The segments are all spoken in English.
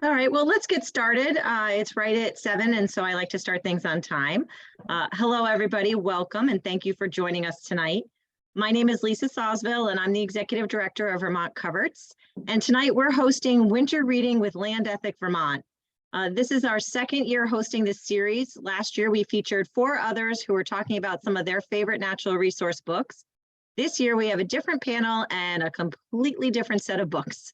All right, well, let's get started. It's right at 7, and so I like to start things on time. Hello, everybody. Welcome, and thank you for joining us tonight. My name is Lisa Sawsville, and I'm the Executive Director of Vermont Coverts. And tonight we're hosting Winter Reading with Land Ethic Vermont. This is our second year hosting this series. Last year, we featured 4 others who were talking about some of their favorite natural resource books. This year, we have a different panel and a completely different set of books.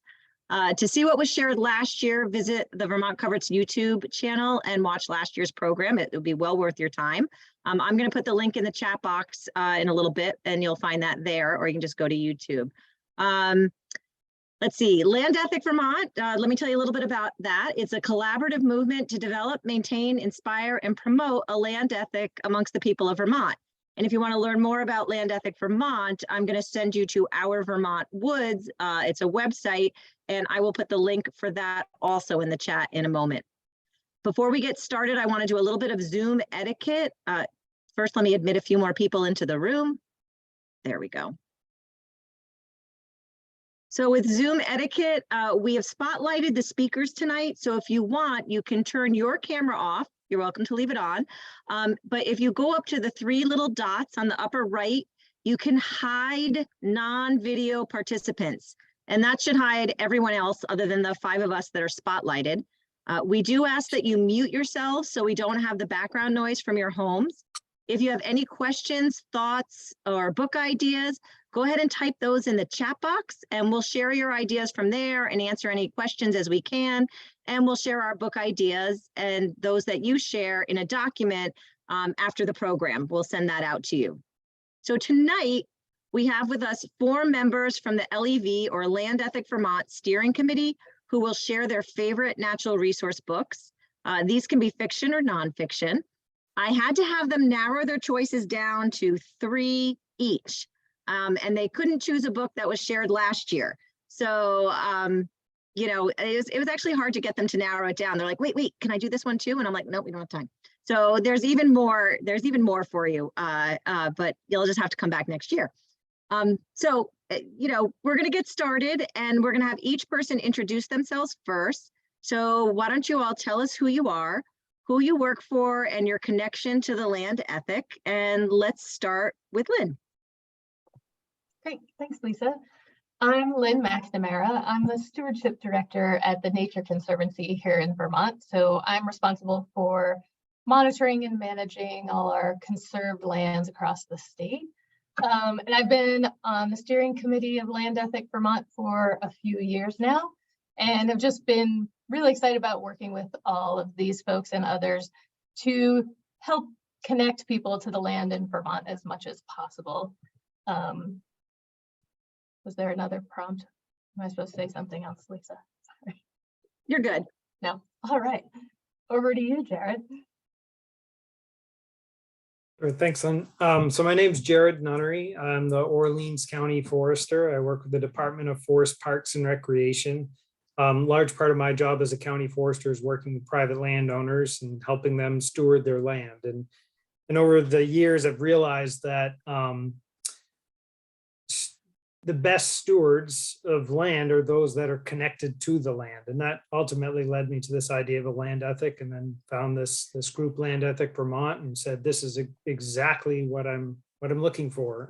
To see what was shared last year, visit the Vermont Coverts YouTube channel and watch last year's program. It will be well worth your time. I'm going to put the link in the chat box in a little bit, and you'll find that there, or you can just go to YouTube. Let's see, Land Ethic Vermont. Let me tell you a little bit about that. It's a collaborative movement to develop, maintain, inspire, and promote a land ethic amongst the people of Vermont. And if you want to learn more about Land Ethic Vermont, I'm going to send you to Our Vermont Woods. It's a website, and I will put the link for that also in the chat in a moment. Before we get started, I want to do a little bit of Zoom etiquette. First, let me admit a few more people into the room. There we go. So with Zoom etiquette, we have spotlighted the speakers tonight. So if you want, you can turn your camera off. You're welcome to leave it on. But if you go up to the 3 little dots on the upper right, you can hide non-video participants. And that should hide everyone else other than the 5 of us that are spotlighted. We do ask that you mute yourselves so we don't have the background noise from your homes. If you have any questions, thoughts, or book ideas, go ahead and type those in the chat box, and we'll share your ideas from there and answer any questions as we can. And we'll share our book ideas and those that you share in a document after the program. We'll send that out to you. So tonight, we have with us 4 members from the LEV, or Land Ethic Vermont Steering Committee, who will share their favorite natural resource books. These can be fiction or nonfiction. I had to have them narrow their choices down to 3 each. And they couldn't choose a book that was shared last year. So, you know, it was actually hard to get them to narrow it down. They're like, wait, can I do this one too? And I'm like, nope, we don't have time. So there's even more for you, but you'll just have to come back next year. You know, we're going to get started, and we're going to have each person introduce themselves first. So why don't you all tell us who you are, who you work for, and your connection to the land ethic. And let's start with Lynn. Great, thanks, Lisa. I'm Lynn McNamara. I'm the Stewardship Director at the Nature Conservancy here in Vermont. So I'm responsible for monitoring and managing all our conserved lands across the state. And I've been on the steering committee of Land Ethic Vermont for a few years now, and have just been really excited about working with all of these folks and others to help connect people to the land in Vermont as much as possible. Was there another prompt? Am I supposed to say something else, Lisa? Sorry. You're good. No. All right. Over to you, Jared. Sure, thanks, Lynn. So my name's Jared Nunnery. I'm the Orleans County Forester. I work with the Department of Forest, Parks, and Recreation. Large part of my job as a county forester is working with private landowners and helping them steward their land. And over the years, I've realized that the best stewards of land are those that are connected to the land. And that ultimately led me to this idea of a land ethic, and then found this group, Land Ethic Vermont, and said, this is exactly what I'm looking for,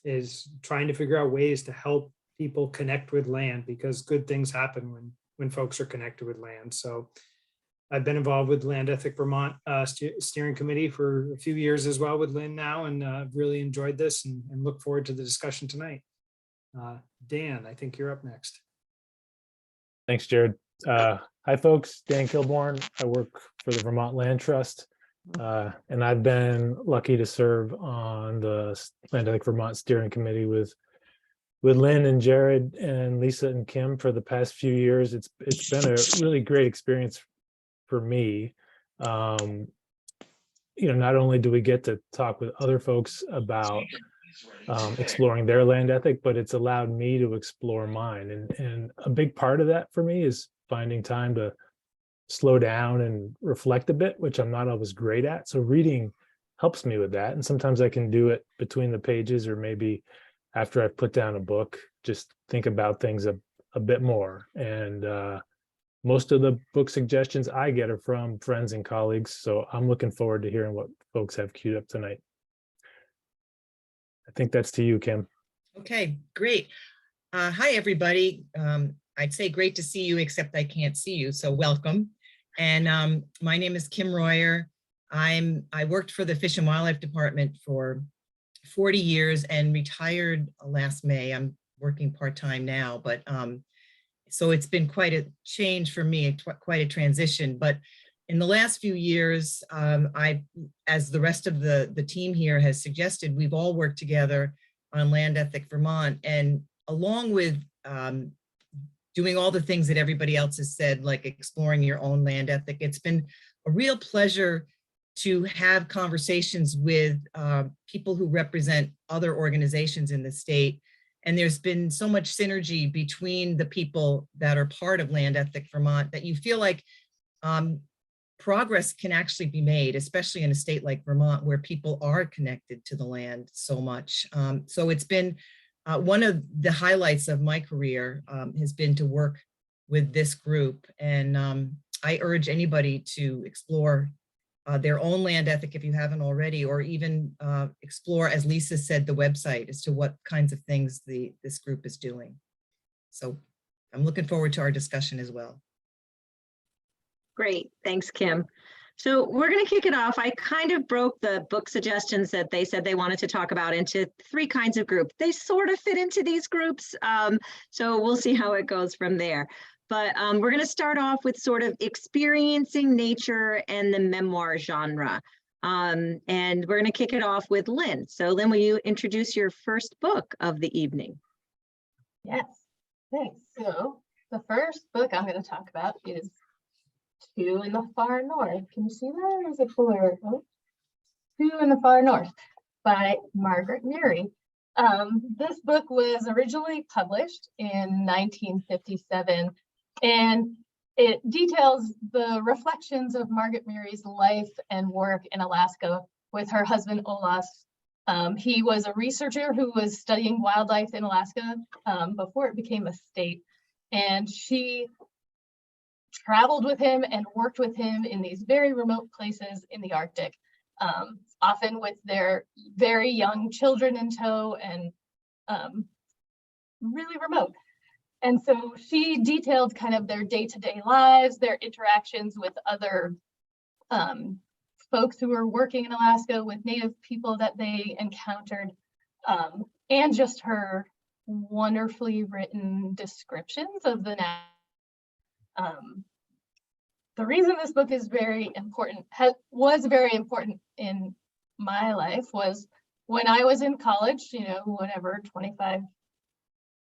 is trying to figure out ways to help people connect with land, because good things happen when folks are connected with land. So I've been involved with Land Ethic Vermont steering committee for a few years as well with Lynn now, and really enjoyed this and look forward to the discussion tonight. Dan, I think you're up next. Thanks, Jared. Hi, folks. Dan Kilborn. I work for the Vermont Land Trust, and I've been lucky to serve on the Land Ethic Vermont steering committee with Lynn and Jared and Lisa and Kim for the past few years. It's been a really great experience for me. You know, not only do we get to talk with other folks about exploring their land ethic, but it's allowed me to explore mine. And a big part of that for me is finding time to slow down and reflect a bit, which I'm not always great at. So reading helps me with that. And sometimes I can do it between the pages, or maybe after I've put down a book, just think about things a bit more. And most of the book suggestions I get are from friends and colleagues. So I'm looking forward to hearing what folks have queued up tonight. I think that's to you, Kim. Okay, great. Hi, everybody. I'd say great to see you, except I can't see you, so welcome. And my name is Kim Royer. I worked for the Fish and Wildlife Department for 40 years and retired last May. I'm working part-time now, but so it's been quite a change for me, quite a transition. But in the last few years, as the rest of the team here has suggested, we've all worked together on Land Ethic Vermont. And along with doing all the things that everybody else has said, like exploring your own land ethic, it's been a real pleasure to have conversations with people who represent other organizations in the state. And there's been so much synergy between the people that are part of Land Ethic Vermont that you feel like progress can actually be made, especially in a state like Vermont, where people are connected to the land so much. So it's been one of the highlights of my career has been to work with this group. And I urge anybody to explore their own land ethic if you haven't already, or even explore, as Lisa said, the website as to what kinds of things this group is doing. So I'm looking forward to our discussion as well. Great, thanks, Kim. So we're going to kick it off. I kind of broke the book suggestions that they said they wanted to talk about into 3 kinds of groups. They sort of fit into these groups, so we'll see how it goes from there. But we're going to start off with sort of experiencing nature and the memoir genre. And we're going to kick it off with Lynn. So Lynn, will you introduce your first book of the evening? Yes, thanks. So the first book I'm going to talk about is Two in the Far North. Can you see that? Or is it blurred? Oh. Two in the Far North by Margaret Murray. This book was originally published in 1957, and it details the reflections of Margaret Murray's life and work in Alaska with her husband, Olaus. He was a researcher who was studying wildlife in Alaska before it became a state, and she traveled with him and worked with him in these very remote places in the Arctic, often with their very young children in tow, and really remote. And so she detailed kind of their day-to-day lives, their interactions with other folks who were working in Alaska, with Native people that they encountered, and just her wonderfully written descriptions of the the reason this book is very important, was very important in my life, was when I was in college, you know, whatever, 25,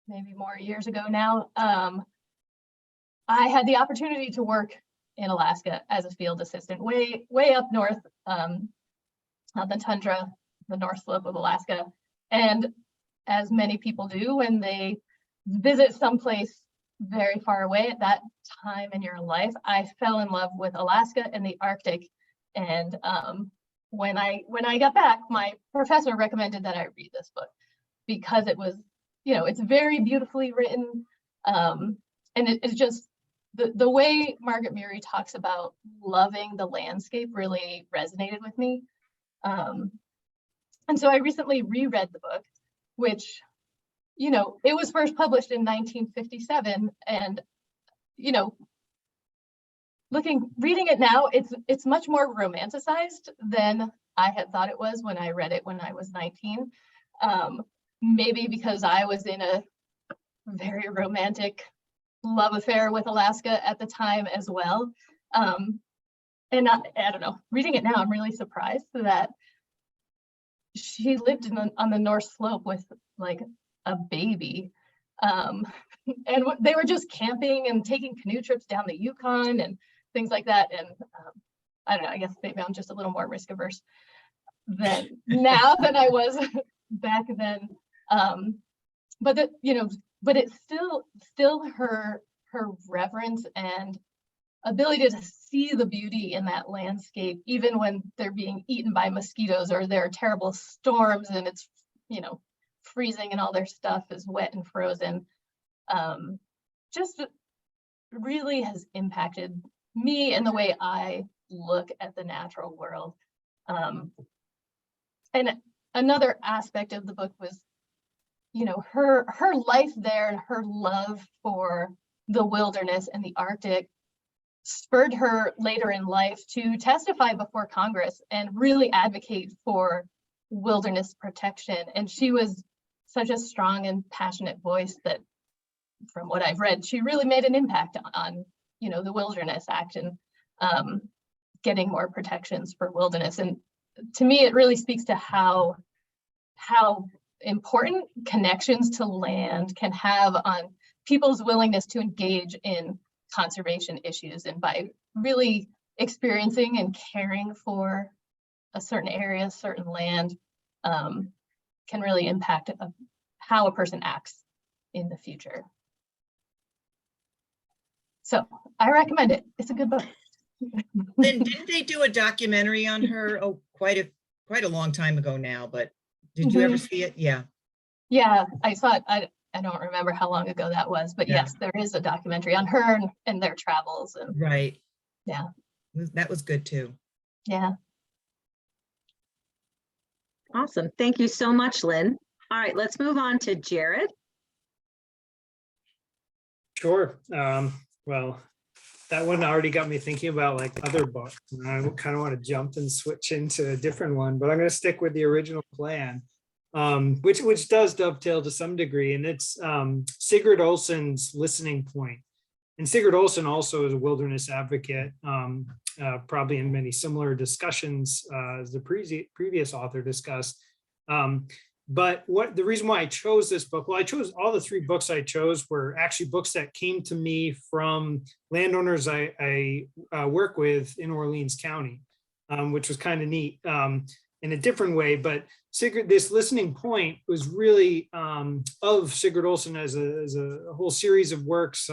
maybe more years ago now, I had the opportunity to work in Alaska as a field assistant, way up north, on the tundra, the North Slope of Alaska. And as many people do when they visit someplace very far away at that time in your life, I fell in love with Alaska and the Arctic. And when I got back, my professor recommended that I read this book because it was, you know, it's very beautifully written, and it's just the way Margaret Murray talks about loving the landscape really resonated with me. And so I recently reread the book, which, you know, it was first published in 1957, and, you know, reading it now, it's much more romanticized than I had thought it was when I read it when I was 19. Maybe because I was in a very romantic love affair with Alaska at the time as well. And I don't know, reading it now, I'm really surprised that she lived on the North Slope with like a baby. And they were just camping and taking canoe trips down the Yukon and things like that. And I don't know, I guess maybe I'm just a little more risk averse now than I was back then. But that, you know, but it's still her reverence and ability to see the beauty in that landscape, even when they're being eaten by mosquitoes or there are terrible storms and it's, you know, freezing and all their stuff is wet and frozen. Just really has impacted me and the way I look at the natural world. And another aspect of the book was, you know, her life there and her love for the wilderness and the Arctic spurred her later in life to testify before Congress and really advocate for wilderness protection. And she was such a strong and passionate voice that, from what I've read, she really made an impact on you know, the Wilderness Act and getting more protections for wilderness. And to me, it really speaks to how important connections to land can have on people's willingness to engage in conservation issues, and by really experiencing and caring for a certain area, certain land, can really impact how a person acts in the future. So I recommend it. It's a good book. Then didn't they do a documentary on her? Oh, quite a long time ago now, but did you ever see it? Yeah. Yeah, I saw it. I don't remember how long ago that was, but Yeah. yes, there is a documentary on her and their travels. And Right. yeah. That was good too. Yeah. Awesome. Thank you so much, Lynn. All right, let's move on to Jared. Sure. Well, that one already got me thinking about like other books. And I kind of want to jump and switch into a different one, but I'm going to stick with the original plan, which does dovetail to some degree. And it's Sigurd Olson's Listening Point. And Sigurd Olson also is a wilderness advocate, probably in many similar discussions as the previous author discussed. But the reason why I chose this book, well, I chose all the three books I chose were actually books that came to me from landowners I work with in Orleans County, which was kind of neat in a different way. But this Listening Point was really of Sigurd Olson as a whole series of works,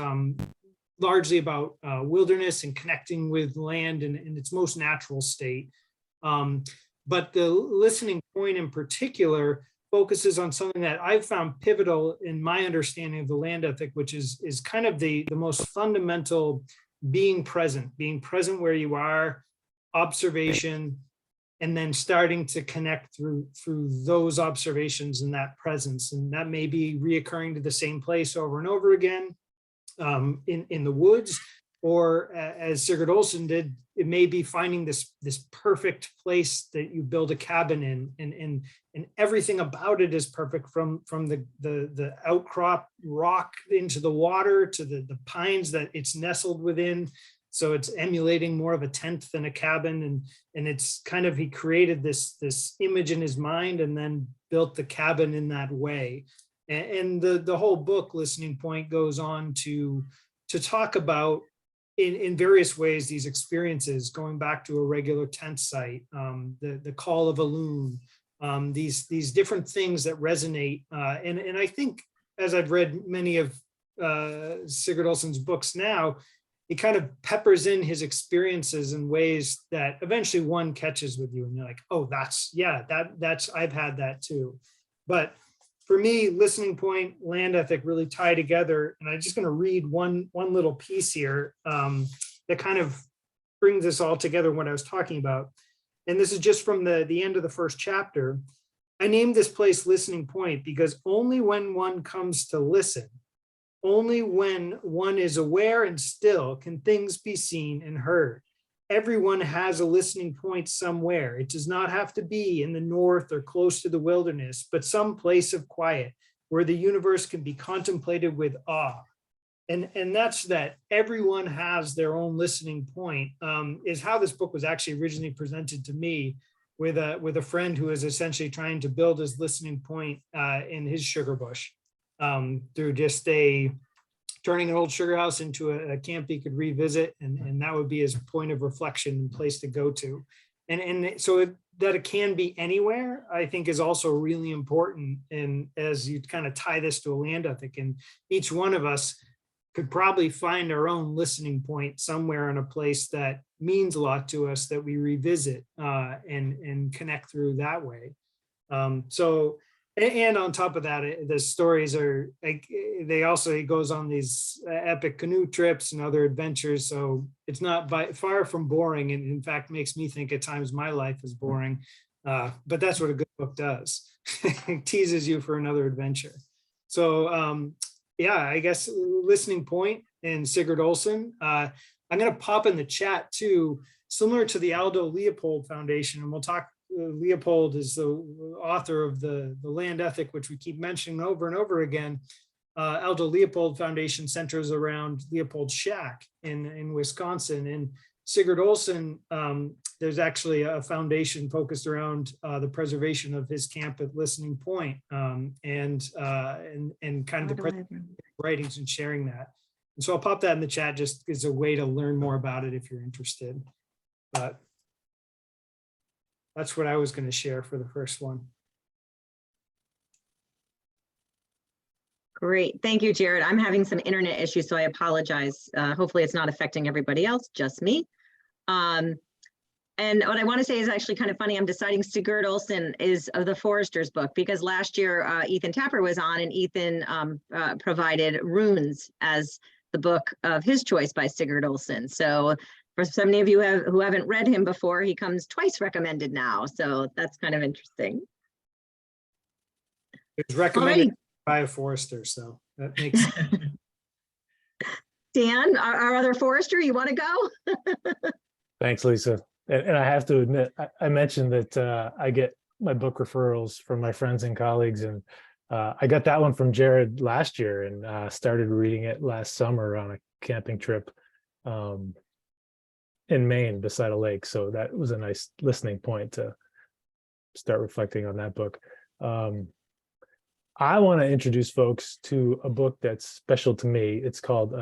largely about wilderness and connecting with land in its most natural state. But the Listening Point in particular focuses on something that I've found pivotal in my understanding of the land ethic, which is kind of the most fundamental being present where you are, observation, and then starting to connect through those observations and that presence. And that may be reoccurring to the same place over and over again in the woods, or as Sigurd Olson did, it may be finding this perfect place that you build a cabin in, and everything about it is perfect, from the outcrop rock into the water to the pines that it's nestled within. So it's emulating more of a tent than a cabin, and it's kind of, he created this image in his mind and then built the cabin in that way. And the whole book, Listening Point, goes on to talk about in various ways these experiences, going back to a regular tent site, the call of a loon, these different things that resonate. And I think, as I've read many of Sigurd Olson's books now, he kind of peppers in his experiences in ways that eventually one catches with you, and you're like, oh, that's I've had that too. But for me, Listening Point, land ethic really tie together. And I'm just going to read one little piece here that kind of brings this all together, what I was talking about. And this is just from the end of the first chapter. I named this place Listening Point because only when one comes to listen, only when one is aware and still, can things be seen and heard. Everyone has a listening point somewhere. It does not have to be in the north or close to the wilderness, but some place of quiet where the universe can be contemplated with awe. And that's that everyone has their own listening point, is how this book was actually originally presented to me, with a friend who is essentially trying to build his listening point in his sugar bush, through just turning an old sugar house into a camp he could revisit, and that would be his point of reflection and place to go to. And so that it can be anywhere, I think, is also really important. And as you kind of tie this to a land ethic, and each one of us could probably find our own listening point somewhere in a place that means a lot to us, that we revisit and connect through that way. So And on top of that, the stories are like, he goes on these epic canoe trips and other adventures. So it's not far from boring, and in fact makes me think at times my life is boring. But that's what a good book does. It teases you for another adventure. So yeah, I guess Listening Point and Sigurd Olson. I'm going to pop in the chat too, similar to the Aldo Leopold Foundation, and we'll talk. Leopold is the author of the Land Ethic, which we keep mentioning over and over again. Aldo Leopold Foundation centers around Leopold's shack in Wisconsin. And Sigurd Olson, there's actually a foundation focused around the preservation of his camp at Listening Point, and kind of the writings and sharing that. And so I'll pop that in the chat just as a way to learn more about it if you're interested. But that's what I was going to share for the first one. Great. Thank you, Jared. I'm having some internet issues, so I apologize. Hopefully it's not affecting everybody else, just me. And what I want to say is actually kind of funny. I'm deciding Sigurd Olson is the Forester's book, because last year Ethan Tapper was on, and Ethan provided Runes as the book of his choice by Sigurd Olson. So for so many of you who haven't read him before, he comes twice recommended now. So that's kind of interesting. It's recommended by a forester, so that makes sense. Dan, our other forester, you want to go? Thanks, Lisa. And I have to admit, I mentioned that I get my book referrals from my friends and colleagues, and I got that one from Jared last year, and started reading it last summer on a camping trip in Maine beside a lake. So that was a nice listening point to start reflecting on that book. I want to introduce folks to a book that's special to me. It's called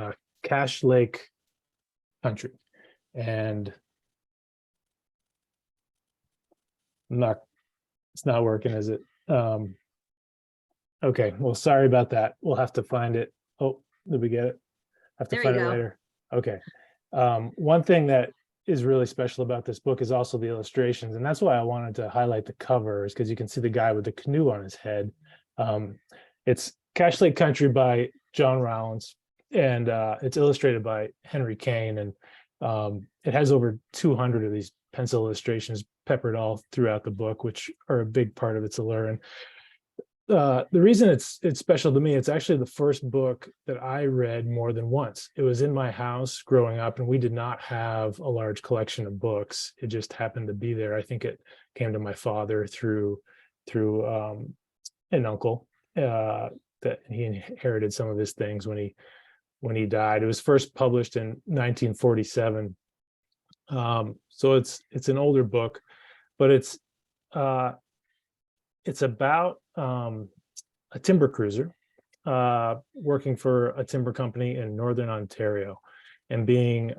Cache Lake Country. And it's not working, is it? Okay, well, sorry about that. We'll have to find it. Oh, did we get it? Have to find it later. Okay. One thing that is really special about this book is also the illustrations. And that's why I wanted to highlight the cover, is because you can see the guy with the canoe on his head. It's Cache Lake Country by John Rollins, and it's illustrated by Henry Kane. And it has over 200 of these pencil illustrations peppered all throughout the book, which are a big part of its allure. And the reason it's special to me, it's actually the first book that I read more than once. It was in my house growing up, and we did not have a large collection of books. It just happened to be there. I think it came to my father through an uncle, that he inherited some of his things when he died. It was first published in 1947. So it's an older book, but it's about a timber cruiser working for a timber company in Northern Ontario, and being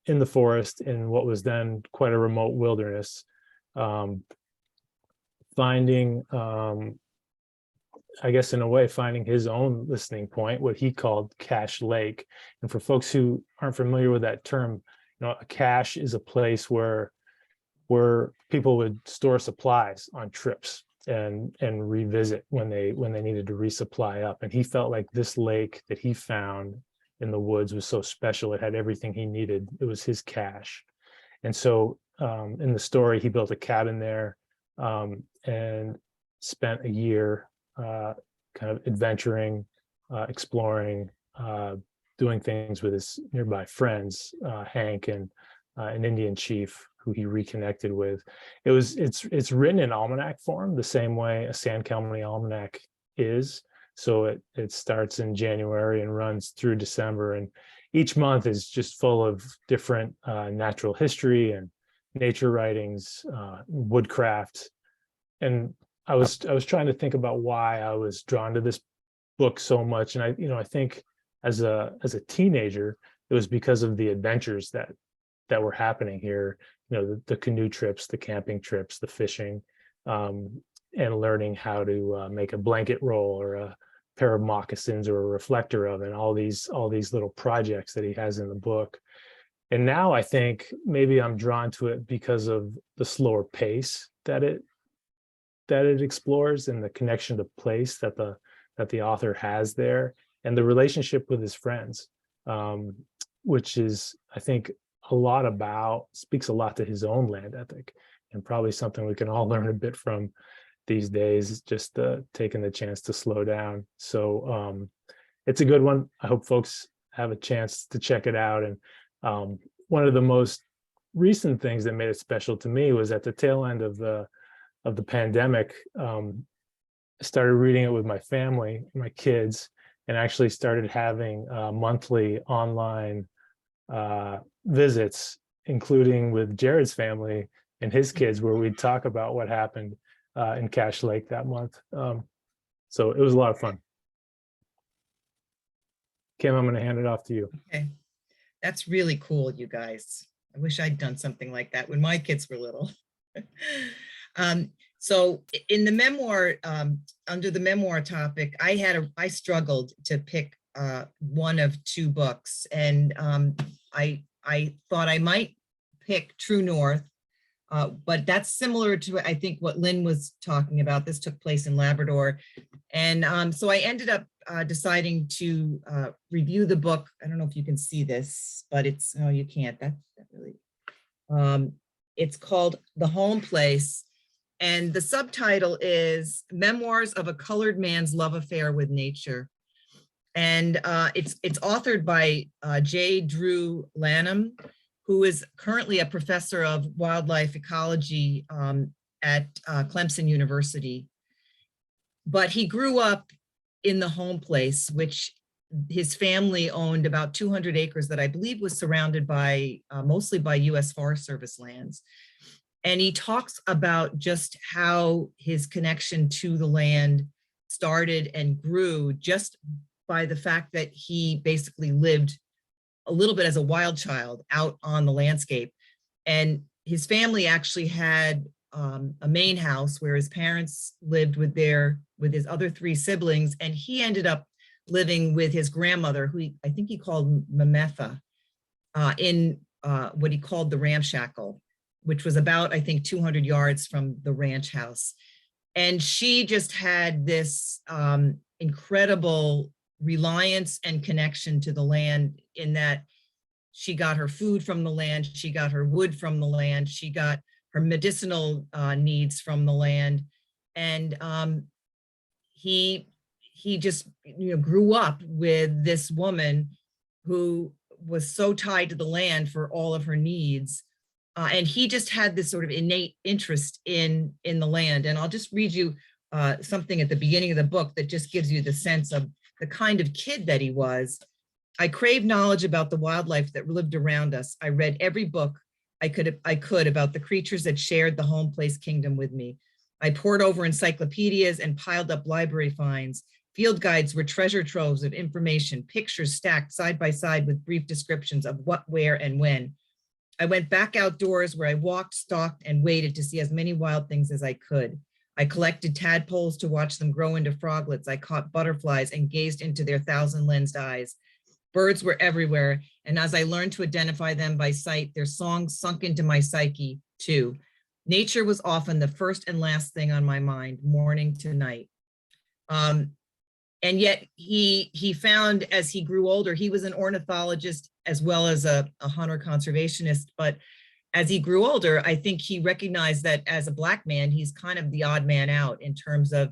in the forest in what was then quite a remote wilderness, finding, I guess in a way, finding his own listening point, what he called Cache Lake. And for folks who aren't familiar with that term, a cache is a place where people would store supplies on trips and revisit when they needed to resupply up. And he felt like this lake that he found in the woods was so special. It had everything he needed. It was his cache. And so in the story, he built a cabin there, and spent a year kind of adventuring, exploring, doing things with his nearby friends, Hank and an Indian chief who he reconnected with. It's written in almanac form, the same way a Sandkalmany almanac is. So it starts in January and runs through December, and each month is just full of different natural history and nature writings, woodcraft. And I was trying to think about why I was drawn to this book so much. And I think as a teenager, it was because of the adventures that were happening here, the canoe trips, the camping trips, the fishing, and learning how to make a blanket roll or a pair of moccasins or a reflector oven, all these little projects that he has in the book. And now I think maybe I'm drawn to it because of the slower pace that it that it explores and the connection to place that the author has there, and the relationship with his friends, which is, I think, speaks a lot to his own land ethic, and probably something we can all learn a bit from these days, just taking the chance to slow down. So it's a good one. I hope folks have a chance to check it out. And one of the most recent things that made it special to me was at the tail end of the pandemic. I started reading it with my family, my kids, and actually started having monthly online visits, including with Jared's family and his kids, where we'd talk about what happened in Cache Lake that month. So it was a lot of fun. Kim, I'm going to hand it off to you. Okay, that's really cool, you guys. I wish I'd done something like that when my kids were little. So in the memoir, under the memoir topic, I struggled to pick one of two books, and I thought I might pick True North, but that's similar to, I think, what Lynn was talking about. This took place in Labrador. And so I ended up deciding to review the book. I don't know if you can see this, but it's, oh, you can't, that really, it's called The Home Place. And the subtitle is Memoirs of a Colored Man's Love Affair with Nature. And it's authored by J. Drew Lanham, who is currently a professor of wildlife ecology at Clemson University. But he grew up in the Home Place, which his family owned about 200 acres that I believe was surrounded by mostly by US Forest Service lands. And he talks about just how his connection to the land started and grew just by the fact that he basically lived a little bit as a wild child out on the landscape. And his family actually had a main house where his parents lived with his other three siblings, and he ended up living with his grandmother, who I think he called Mametha, in what he called the ramshackle, which was about, I think, 200 yards from the ranch house. And she just had this incredible reliance and connection to the land, in that she got her food from the land, she got her wood from the land, she got her medicinal needs from the land. And he just, grew up with this woman who was so tied to the land for all of her needs. And he just had this sort of innate interest in the land. And I'll just read you something at the beginning of the book that just gives you the sense of the kind of kid that he was. I craved knowledge about the wildlife that lived around us. I read every book I could about the creatures that shared the Home Place kingdom with me. I pored over encyclopedias and piled up library finds. Field guides were treasure troves of information, pictures stacked side by side with brief descriptions of what, where, and when. I went back outdoors, where I walked, stalked, and waited to see as many wild things as I could. I collected tadpoles to watch them grow into froglets. I caught butterflies and gazed into their thousand-lensed eyes. Birds were everywhere, and as I learned to identify them by sight, their songs sunk into my psyche too. Nature was often the first and last thing on my mind, morning to night. And yet he found, as he grew older, he was an ornithologist as well as a hunter conservationist. But as he grew older, I think he recognized that as a Black man, he's kind of the odd man out in terms of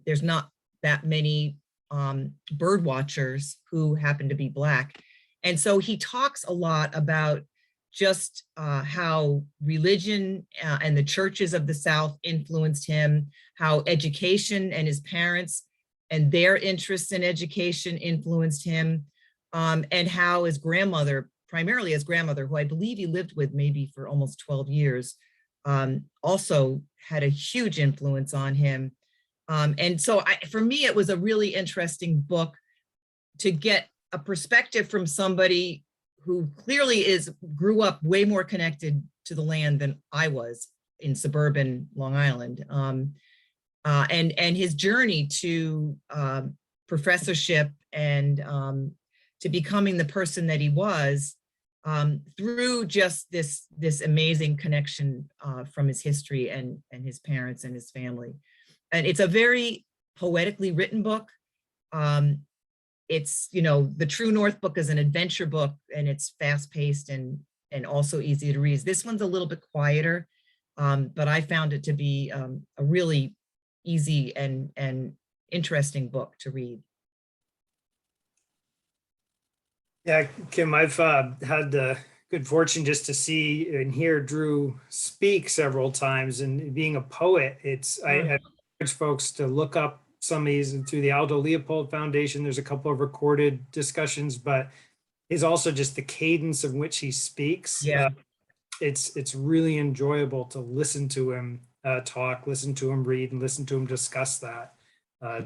there's not that many bird watchers who happen to be Black. And so he talks a lot about just how religion and the churches of the South influenced him, how education and his parents and their interests in education influenced him, and how his grandmother, primarily his grandmother, who I believe he lived with maybe for almost 12 years, also had a huge influence on him. And so for me, it was a really interesting book to get a perspective from somebody who clearly grew up way more connected to the land than I was in suburban Long Island. And his journey to professorship and to becoming the person that he was through just this amazing connection from his history and his parents and his family. And it's a very poetically written book. It's, you know, the True North book is an adventure book, and it's fast paced and also easy to read. This one's a little bit quieter, but I found it to be a really easy and interesting book to read. Yeah, Kim, I've had the good fortune just to see and hear Drew speak several times, and being a poet, I encourage folks to look up some of these through the Aldo Leopold Foundation. There's a couple of recorded discussions, but it's also just the cadence of which he speaks. Yeah. It's really enjoyable to listen to him talk, listen to him read, and listen to him discuss that.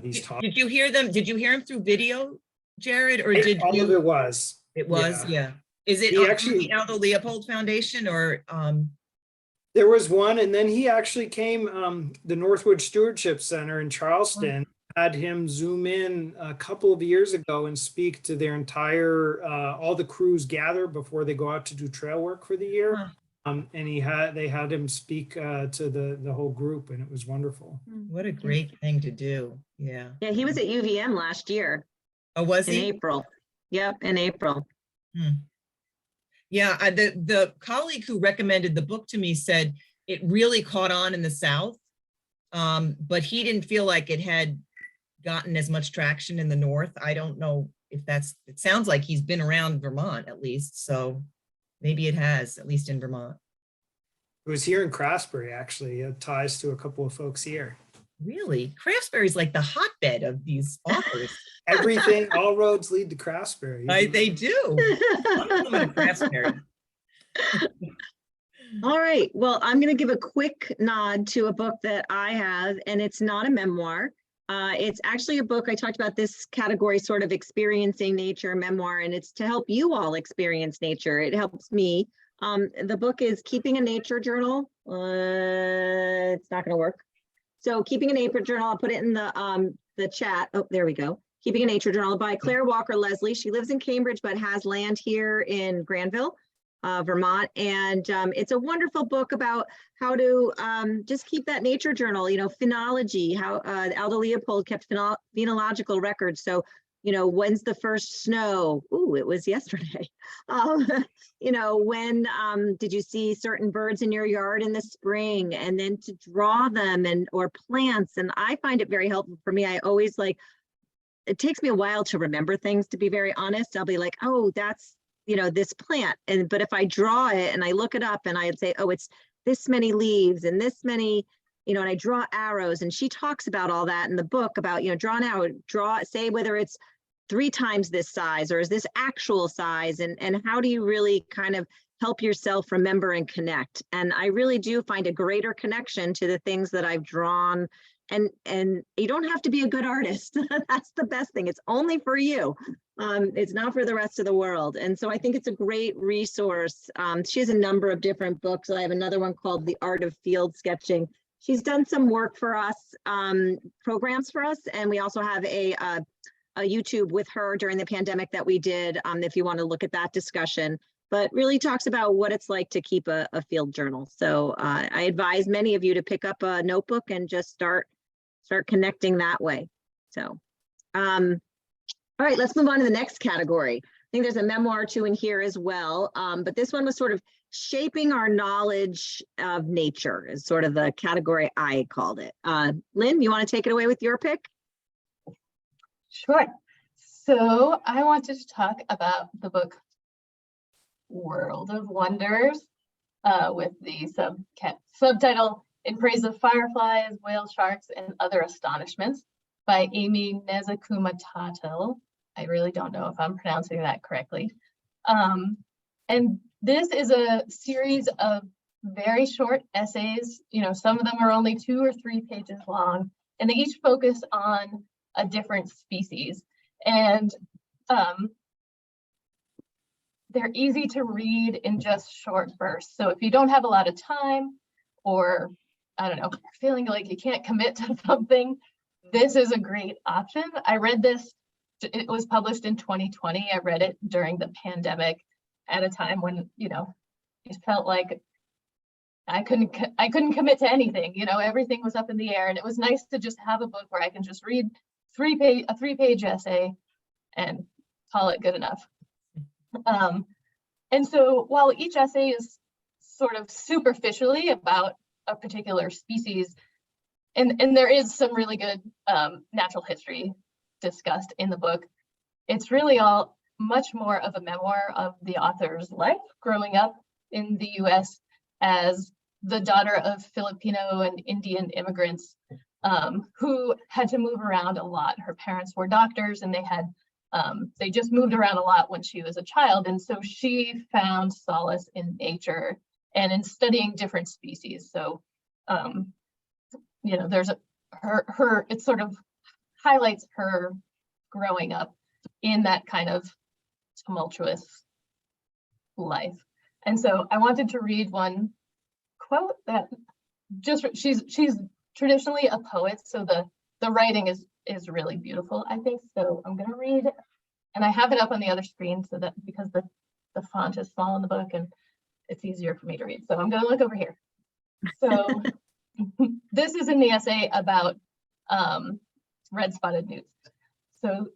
These topics. Did you hear them? Did you hear him through video, Jared, or did All you? of it was. It was, yeah. Is it He actually actually- the Aldo Leopold Foundation or? There was one, and then he actually came, the Northwood Stewardship Center in Charleston had him zoom in a couple of years ago and speak to their entire, all the crews gather before they go out to do trail work for the year. Huh. And they had him speak to the whole group, and it was wonderful. What a great thing to do. Yeah. Yeah, he was at UVM last year Oh, was in he? April. Yep, in April. Yeah, the colleague who recommended the book to me said it really caught on in the South, but he didn't feel like it had gotten as much traction in the North. I don't know if it sounds like he's been around Vermont at least, so maybe it has, at least in Vermont. It was here in Craftsbury, actually. It ties to a couple of folks here. Really? Craftsbury's like the hotbed of these authors. Everything, all roads lead to Craftsbury. They do. I'm a woman of Craftsbury. All right, well, I'm going to give a quick nod to a book that I have, and it's not a memoir. It's actually a book, I talked about this category, sort of experiencing nature memoir, and it's to help you all experience nature. It helps me. The book is Keeping a Nature Journal. It's not going to work. So Keeping a Nature Journal, I'll put it in the chat. Oh, there we go. Keeping a Nature Journal by Claire Walker Leslie. She lives in Cambridge, but has land here in Granville, Vermont. And it's a wonderful book about how to just keep that nature journal, you know, phenology, how Aldo Leopold kept phenological records. So, you know, when's the first snow? Ooh, it was yesterday. You know, when did you see certain birds in your yard in the spring, and then to draw them or plants. And I find it very helpful for me. I always it takes me a while to remember things, to be very honest. I'll be like, oh, that's, you know, this plant. But if I draw it and I look it up and I'd say, oh, it's this many leaves and this many, you know, and I draw arrows, and she talks about all that in the book about, you know, say whether it's 3 times this size or is this actual size, and how do you really kind of help yourself remember and connect. And I really do find a greater connection to the things that I've drawn. And you don't have to be a good artist. That's the best thing. It's only for you. It's not for the rest of the world. And so I think it's a great resource. She has a number of different books. I have another one called The Art of Field Sketching. She's done some work for us, programs for us. And we also have a YouTube with her during the pandemic that we did, if you want to look at that discussion, but really talks about what it's like to keep a field journal. So I advise many of you to pick up a notebook and just start connecting that way. So, all right, let's move on to the next category. I think there's a memoir or two in here as well, but this one was sort of shaping our knowledge of nature is sort of the category I called it. Lynn, you want to take it away with your pick? Sure. So I wanted to talk about the book World of Wonders with the subtitle In Praise of Fireflies, Whale Sharks, and Other Astonishments by Amy Nezakumatatow. I really don't know if I'm pronouncing that correctly. And this is a series of very short essays. You know, some of them are only 2 or 3 pages long, and they each focus on a different species. And they're easy to read in just short bursts. So if you don't have a lot of time, or I don't know, feeling like you can't commit to something, this is a great option. I read this, it was published in 2020. I read it during the pandemic. at a time when, you know, it felt like I couldn't commit to anything, you know, everything was up in the air, and it was nice to just have a book where I can just read a 3-page essay and call it good enough. And so while each essay is sort of superficially about a particular species, and there is some really good natural history discussed in the book, it's really all much more of a memoir of the author's life growing up in the US as the daughter of Filipino and Indian immigrants who had to move around a lot. Her parents were doctors, and they just moved around a lot when she was a child. And so she found solace in nature and in studying different species. So, you know, there's it sort of highlights her growing up in that kind of tumultuous life. And so I wanted to read one quote that she's traditionally a poet, so the writing is really beautiful, I think. So I'm going to read, and I have it up on the other screen so that because the font is small in the book and it's easier for me to read. So I'm going to look over here. So this is in the essay about red-spotted newts. So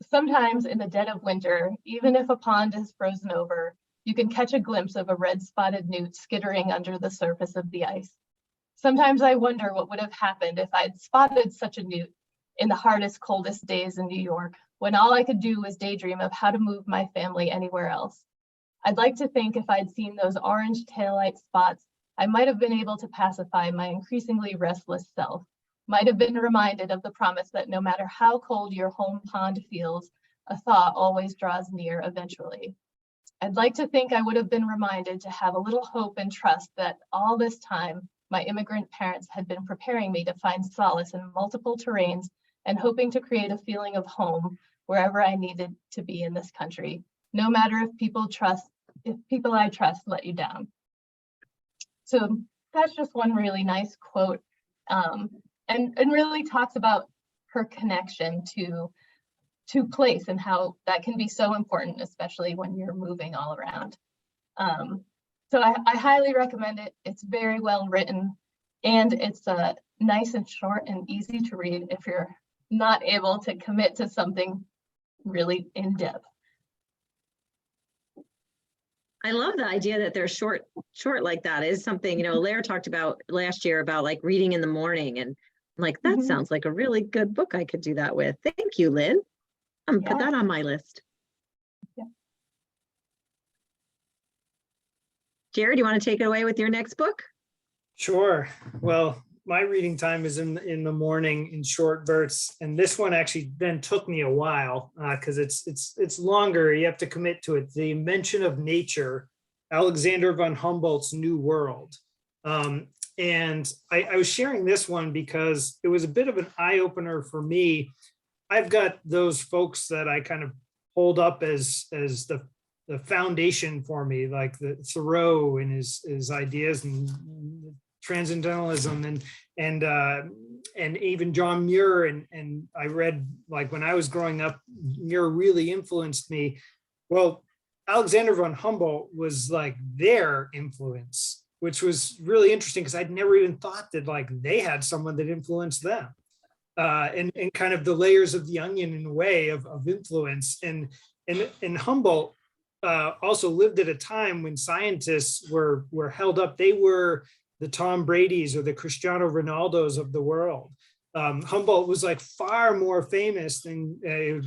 sometimes in the dead of winter, even if a pond is frozen over, you can catch a glimpse of a red-spotted newt skittering under the surface of the ice. Sometimes I wonder what would have happened if I'd spotted such a newt in the hardest, coldest days in New York, when all I could do was daydream of how to move my family anywhere else. I'd like to think if I'd seen those orange taillight spots, I might have been able to pacify my increasingly restless self, might have been reminded of the promise that no matter how cold your home pond feels, a thaw always draws near eventually. I'd like to think I would have been reminded to have a little hope and trust that all this time, my immigrant parents had been preparing me to find solace in multiple terrains and hoping to create a feeling of home wherever I needed to be in this country, no matter if people I trust let you down. So that's just one really nice quote, and really talks about her connection to place and how that can be so important, especially when you're moving all around. So I highly recommend it. It's very well written, and it's nice and short and easy to read if you're not able to commit to something really in depth. I love the idea that they're short like that. Is something, you know, Lair talked about last year about like reading in the morning, and I'm like, that sounds like a really good book I could do that with. Thank you, Lynn. I'm gonna put that on my list. Yeah. Jared, you want to take it away with your next book? Sure. Well, my reading time is in the morning in short bursts, and this one actually then took me a while because it's longer. You have to commit to it. The Invention of Nature, Alexander von Humboldt's New World. And I was sharing this one because it was a bit of an eye-opener for me. I've got those folks that I kind of hold up as the foundation for me, like the Thoreau and his ideas and transcendentalism and even John Muir, and I read, like when I was growing up, Muir really influenced me. Well, Alexander von Humboldt was like their influence, which was really interesting because I'd never even thought that like they had someone that influenced them, and kind of the layers of the onion in a way of influence. And Humboldt also lived at a time when scientists were held up. They were the Tom Brady's or the Cristiano Ronaldo's of the world. Humboldt was like far more famous than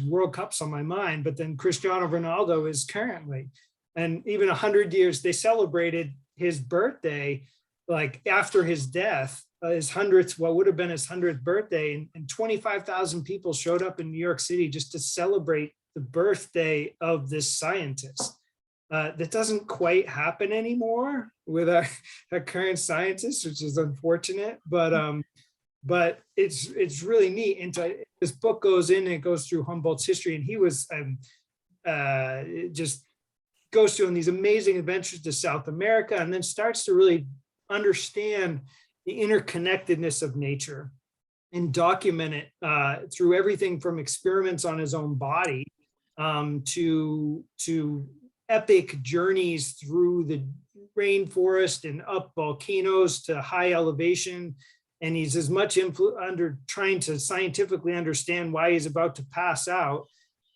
World Cup's on my mind, but then Cristiano Ronaldo is currently. And even 100 years, they celebrated his birthday, like after his death, his 100th, what would have been his 100th birthday, and 25,000 people showed up in New York City just to celebrate the birthday of this scientist. That doesn't quite happen anymore with our current scientists, which is unfortunate, but it's really neat. And this book goes in and it goes through Humboldt's history, and he was just goes through on these amazing adventures to South America, and then starts to really understand the interconnectedness of nature and document it through everything from experiments on his own body to epic journeys through the rainforest and up volcanoes to high elevation. And he's as much trying to scientifically understand why he's about to pass out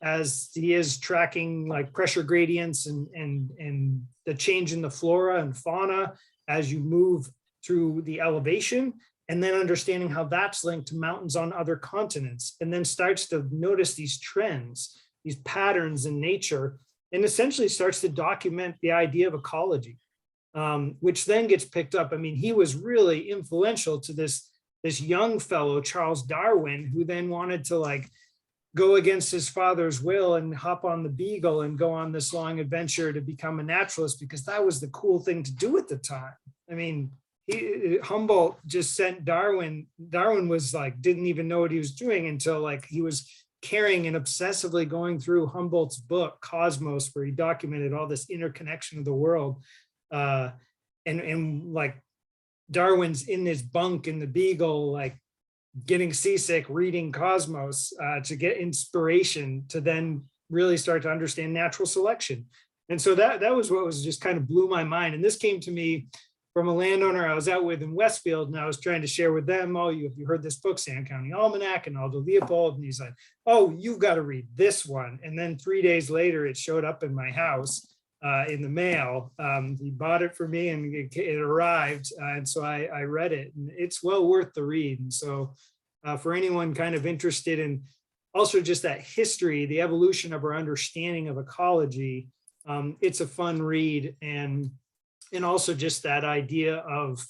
as he is tracking like pressure gradients and the change in the flora and fauna as you move through the elevation, and then understanding how that's linked to mountains on other continents, and then starts to notice these trends, these patterns in nature, and essentially starts to document the idea of ecology, which then gets picked up. I mean, he was really influential to this young fellow, Charles Darwin, who then wanted to like go against his father's will and hop on the Beagle and go on this long adventure to become a naturalist, because that was the cool thing to do at the time. I mean, Humboldt just sent Darwin. Darwin was like, didn't even know what he was doing until like he was carrying and obsessively going through Humboldt's book, Cosmos, where he documented all this interconnection of the world. And like Darwin's in his bunk in the Beagle, like getting seasick, reading Cosmos to get inspiration to then really start to understand natural selection. And so that was what was just kind of blew my mind. And this came to me from a landowner I was out with in Westfield, and I was trying to share with them, oh, have you heard this book, Sand County Almanac, and Aldo Leopold? And he's like, oh, you've got to read this one. And then 3 days later, it showed up in my house in the mail. He bought it for me and it arrived. And so I read it, and it's well worth the read. And so for anyone kind of interested in also just that history, the evolution of our understanding of ecology, it's a fun read. And also just that idea of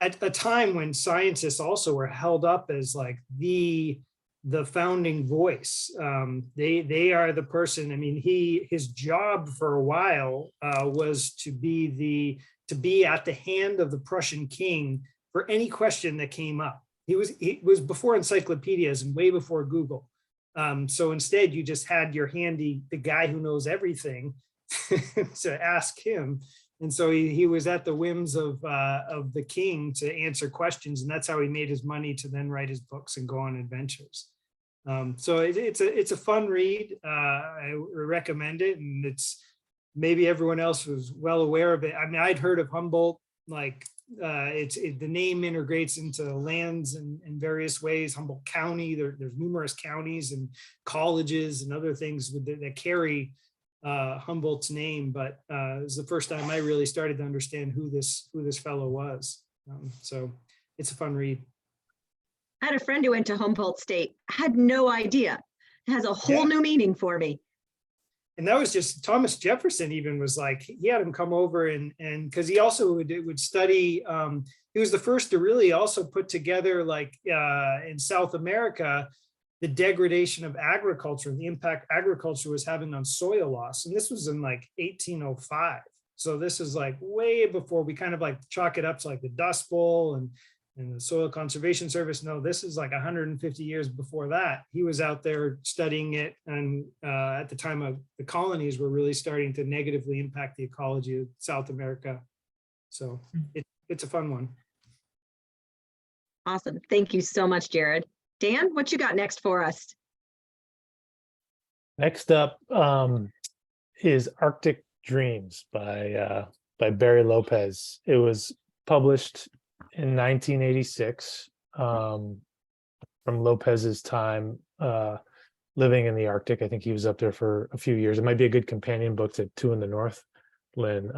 at a time when scientists also were held up as like the founding voice. They are the person. I mean, his job for a while was to be at the hand of the Prussian king for any question that came up. It was before encyclopedias and way before Google. So instead, you just had the guy who knows everything to ask him. And so he was at the whims of the king to answer questions, and that's how he made his money to then write his books and go on adventures. So it's a fun read. I recommend it, and it's maybe everyone else was well aware of it. I mean, I'd heard of Humboldt, like the name integrates into lands in various ways. Humboldt County, there's numerous counties and colleges and other things that carry Humboldt's name, but it was the first time I really started to understand who this fellow was. So it's a fun read. I had a friend who went to Humboldt State. I had no idea. It has a whole new meaning for me. And that was just Thomas Jefferson even was like, he had him come over and because he also would study, he was the first to really also put together like in South America, the degradation of agriculture and the impact agriculture was having on soil loss. And this was in like 1805. So this is like way before we kind of like chalk it up to like the Dust Bowl and the Soil Conservation Service. No, this is like 150 years before that. He was out there studying it. And at the time of the colonies were really starting to negatively impact the ecology of South America. So it's a fun one. Awesome. Thank you so much, Jared. Dan, what you got next for us? Next up is Arctic Dreams by Barry Lopez. It was published in 1986 from Lopez's time living in the Arctic. I think he was up there for a few years. It might be a good companion book to Two in the North, Lynn.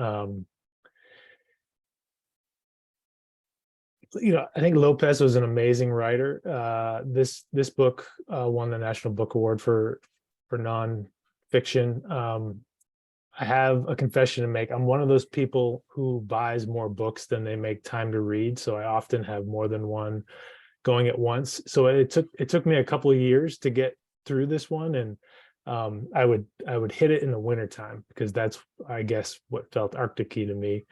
I think Lopez was an amazing writer. This book won the National Book Award for nonfiction. I have a confession to make. I'm one of those people who buys more books than they make time to read. So I often have more than one going at once. So it took me a couple of years to get through this one. And I would hit it in the wintertime because that's, I guess, what felt Arctic-y to me.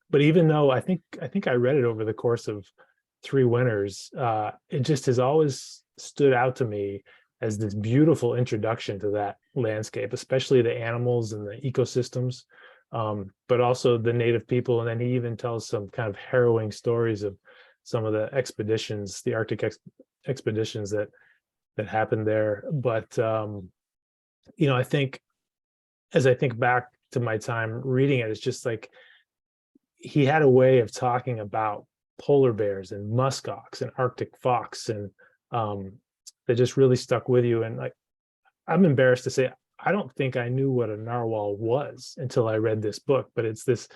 But even though I think I read it over the course of 3 winters, it just has always stood out to me as this beautiful introduction to that landscape, especially the animals and the ecosystems, but also the native people. And then he even tells some kind of harrowing stories of some of the expeditions, the Arctic expeditions that happened there. But I think as I think back to my time reading it, it's just like he had a way of talking about polar bears and muskox and Arctic fox, and that just really stuck with you. And like, I'm embarrassed to say, I don't think I knew what a narwhal was until I read this book, but it's this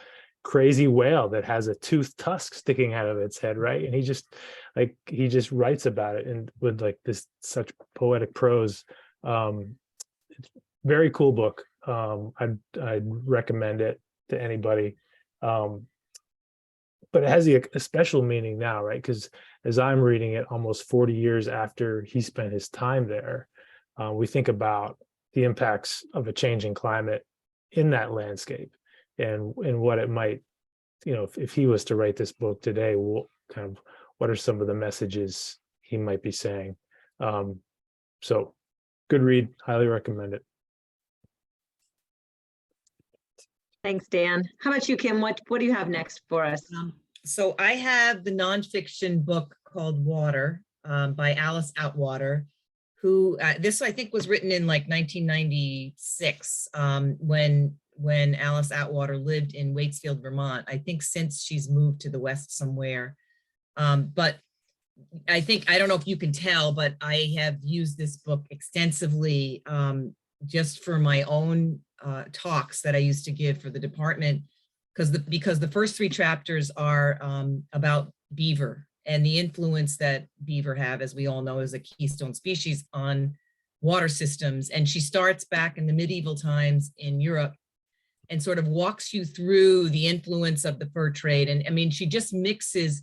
crazy whale that has a toothed tusk sticking out of its head, right? And he just writes about it and with like this such poetic prose. It's very cool book. I'd recommend it to anybody. But it has a special meaning now, right? Because as I'm reading it, almost 40 years after he spent his time there, we think about the impacts of a changing climate in that landscape, and what it might, if he was to write this book today, what are some of the messages he might be saying? So good read, highly recommend it. Thanks, Dan. How about you, Kim? What do you have next for us? So I have the nonfiction book called Water by Alice Outwater, who this I think was written in like 1996 when Alice Outwater lived in Waitsfield, Vermont. I think since she's moved to the west somewhere. But I don't know if you can tell, but I have used this book extensively just for my own talks that I used to give for the department, because the first 3 chapters are about beaver and the influence that beaver have, as we all know, as a keystone species on water systems. And she starts back in the medieval times in Europe and sort of walks you through the influence of the fur trade. And I mean, she just mixes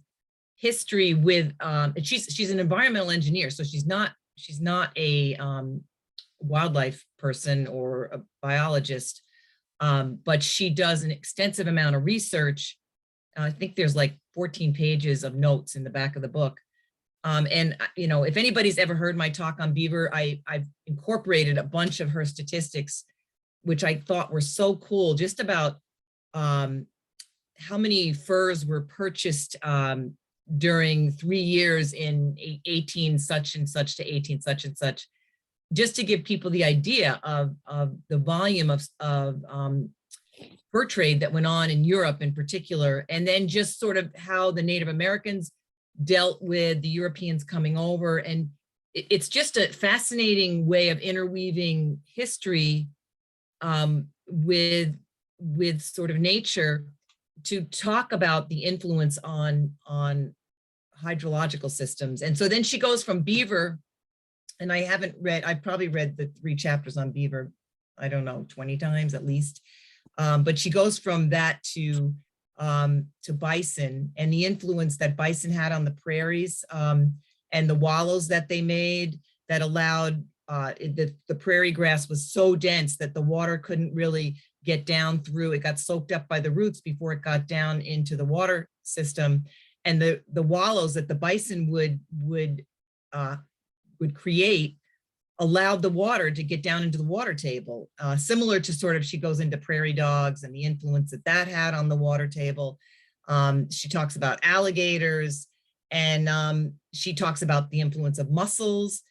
history with, she's an environmental engineer, so she's not a wildlife person or a biologist, but she does an extensive amount of research. I think there's like 14 pages of notes in the back of the book. And if anybody's ever heard my talk on beaver, I've incorporated a bunch of her statistics, which I thought were so cool, just about how many furs were purchased during 3 years in 18 such and such to 18 such and such, just to give people the idea of the volume of fur trade that went on in Europe in particular, and then just sort of how the Native Americans dealt with the Europeans coming over. And it's just a fascinating way of interweaving history with sort of nature to talk about the influence on hydrological systems. And so then she goes from beaver, and I've probably read the 3 chapters on beaver, I don't know, 20 times at least. But she goes from that to bison and the influence that bison had on the prairies, and the wallows that they made that allowed the prairie grass was so dense that the water couldn't really get down through. It got soaked up by the roots before it got down into the water system. And the wallows that the bison would create allowed the water to get down into the water table, similar to sort of, she goes into prairie dogs and the influence that had on the water table. She talks about alligators, and she talks about the influence of mussels.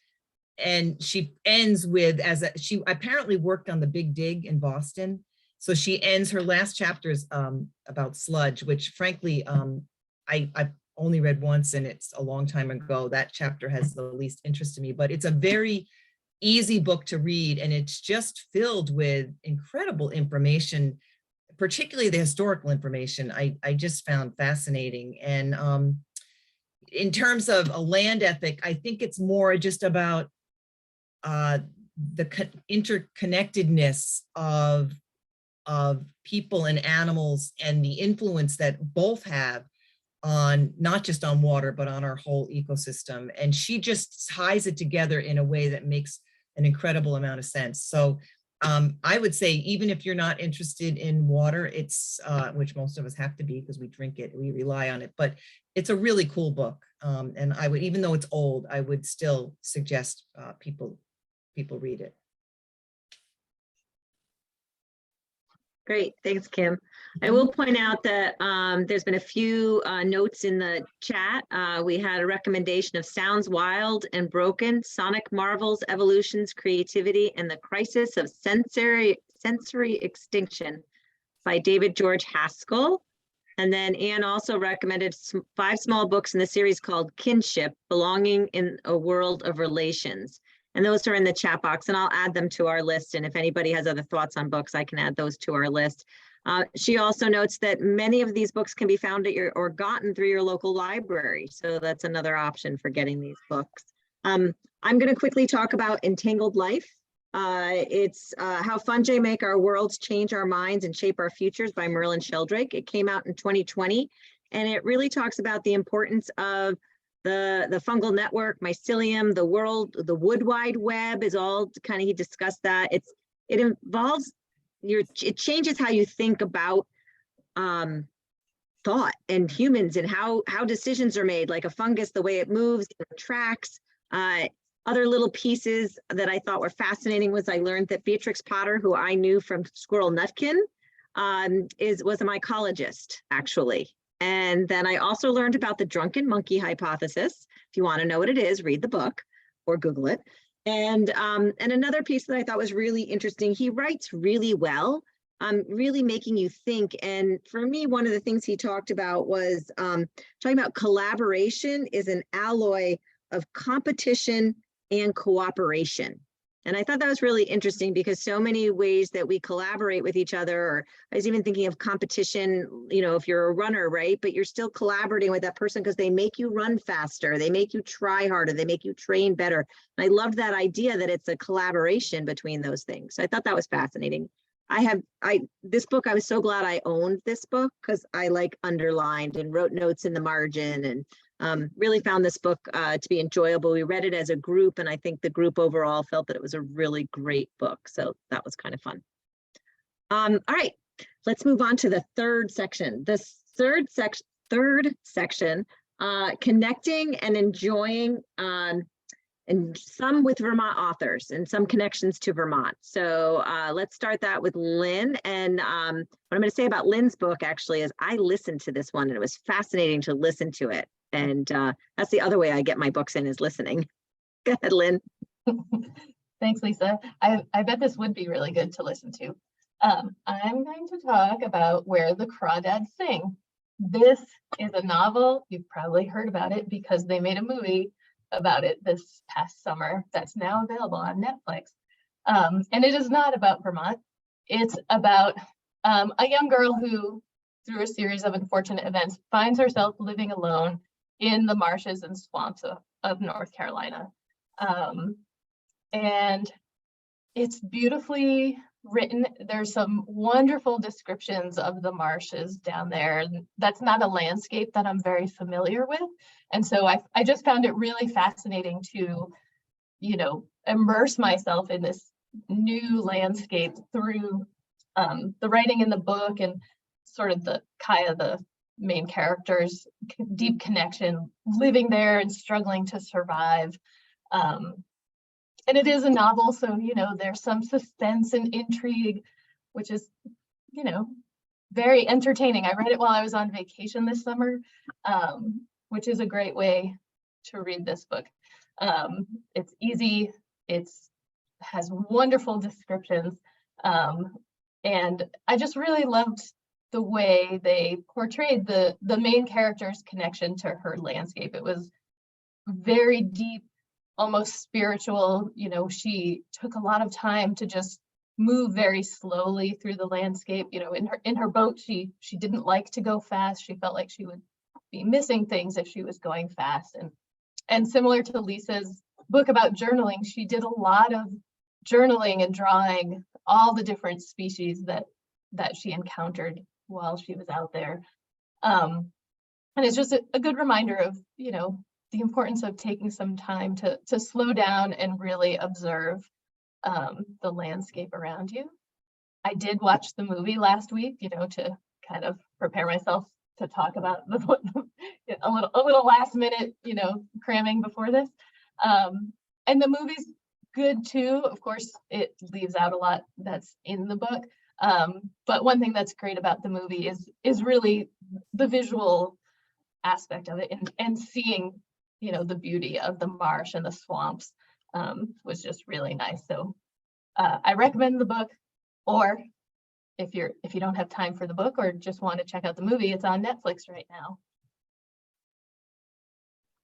And she ends with, she apparently worked on the Big Dig in Boston. So she ends her last chapters about sludge, which frankly, I've only read once, and it's a long time ago. That chapter has the least interest to me, but it's a very easy book to read, and it's just filled with incredible information, particularly the historical information. I just found fascinating. And in terms of a land ethic, I think it's more just about the interconnectedness of people and animals, and the influence that both have on not just on water, but on our whole ecosystem. And she just ties it together in a way that makes an incredible amount of sense. So I would say, even if you're not interested in water, it's which most of us have to be because we drink it, we rely on it, but it's a really cool book. And I would, even though it's old, I would still suggest people read it. Great, thanks, Kim. I will point out that there's been a few notes in the chat. We had a recommendation of Sounds Wild and Broken, Sonic Marvels, Evolutions, Creativity, and the Crisis of Sensory Extinction by David George Haskell. And then Anne also recommended 5 small books in the series called Kinship, Belonging in a World of Relations. And those are in the chat box, and I'll add them to our list. And if anybody has other thoughts on books, I can add those to our list. She also notes that many of these books can be found at your or gotten through your local library. So that's another option for getting these books. I'm going to quickly talk about Entangled Life. It's How Fungi Make Our Worlds Change Our Minds and Shape Our Futures by Merlin Sheldrake. It came out in 2020, and it really talks about the importance of the fungal network, mycelium, the world, the wood wide web is all kind of, he discussed that. It involves it changes how you think about thought and humans and how decisions are made, like a fungus, the way it moves, it tracks. Other little pieces that I thought were fascinating was I learned that Beatrix Potter, who I knew from Squirrel Nutkin, was a mycologist, actually. And then I also learned about the drunken monkey hypothesis. If you want to know what it is, read the book or Google it. And another piece that I thought was really interesting, he writes really well, really making you think. And for me, one of the things he talked about was talking about collaboration is an alloy of competition and cooperation. And I thought that was really interesting because so many ways that we collaborate with each other, or I was even thinking of competition, you know, if you're a runner, right? But you're still collaborating with that person because they make you run faster, they make you try harder, they make you train better. And I loved that idea that it's a collaboration between those things. So I thought that was fascinating. This book, I was so glad I owned this book because I like underlined and wrote notes in the margin, and really found this book to be enjoyable. We read it as a group, and I think the group overall felt that it was a really great book. So that was kind of fun. All right, let's move on to the third section. This third section, connecting and enjoying, and some with Vermont authors and some connections to Vermont. So let's start that with Lynn. And what I'm going to say about Lynn's book actually is I listened to this one and it was fascinating to listen to it. And that's the other way I get my books in, is listening. Go ahead, Lynn. Thanks, Lisa. I bet this would be really good to listen to. I'm going to talk about Where the Crawdads Sing. This is a novel. You've probably heard about it because they made a movie about it this past summer that's now available on Netflix. And it is not about Vermont. It's about a young girl who, through a series of unfortunate events, finds herself living alone in the marshes and swamps of North Carolina. And it's beautifully written. There's some wonderful descriptions of the marshes down there. That's not a landscape that I'm very familiar with. And so I just found it really fascinating to, you know, immerse myself in this new landscape through the writing in the book and sort of the Kaya, the main character's deep connection, living there and struggling to survive. And it is a novel, so, you know, there's some suspense and intrigue, which is, you know, very entertaining. I read it while I was on vacation this summer, which is a great way to read this book. It's easy, has wonderful descriptions, and I just really loved the way they portrayed the main character's connection to her landscape. It was very deep, almost spiritual. You know, she took a lot of time to just move very slowly through the landscape. You know, in her boat, she didn't like to go fast. She felt like she would be missing things if she was going fast. And similar to Lisa's book about journaling, she did a lot of journaling and drawing all the different species that she encountered while she was out there. And it's just a good reminder of, you know, the importance of taking some time to slow down and really observe the landscape around you. I did watch the movie last week, you know, to kind of prepare myself to talk about a little last minute, you know, cramming before this. And the movie's good too. Of course, it leaves out a lot that's in the book. But one thing that's great about the movie is really the visual aspect of it, and seeing, you know, the beauty of the marsh and the swamps was just really nice. So I recommend the book. Or if you don't have time for the book or just want to check out the movie, it's on Netflix right now.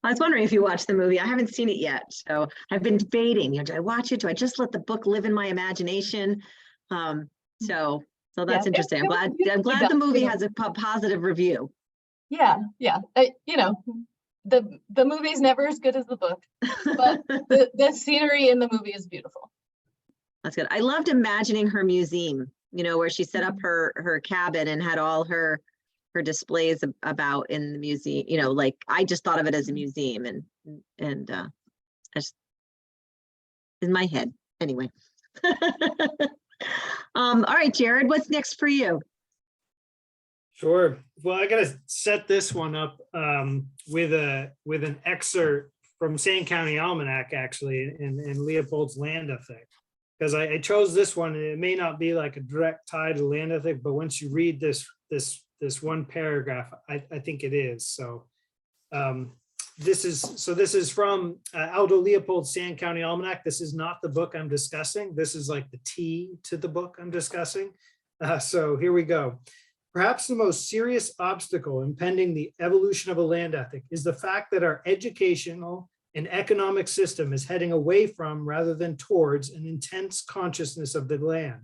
I was wondering if you watched the movie. I haven't seen it yet, so I've been debating. Do I watch it? Do I just let the book live in my imagination? So that's Yeah, interesting. I'm glad the movie has a positive review. Yeah. You know, the movie's never as good as the book, but the scenery in the movie is beautiful. That's good. I loved imagining her museum, you know, where she set up her cabin and had all her displays about in the museum, you know, like I just thought of it as a museum and I just in my head anyway. All right, Jared, what's next for you? Sure. Well, I gotta set this one up with an excerpt from Sand County Almanac, actually, in Leopold's Land Ethic, because I chose this one, and it may not be like a direct tie to land ethic, but once you read this one paragraph, I think it is. So this is from Aldo Leopold's Sand County Almanac. This is not the book I'm discussing. This is like the T to the book I'm discussing. So here we go. Perhaps the most serious obstacle impeding the evolution of a land ethic is the fact that our educational and economic system is heading away from rather than towards an intense consciousness of the land.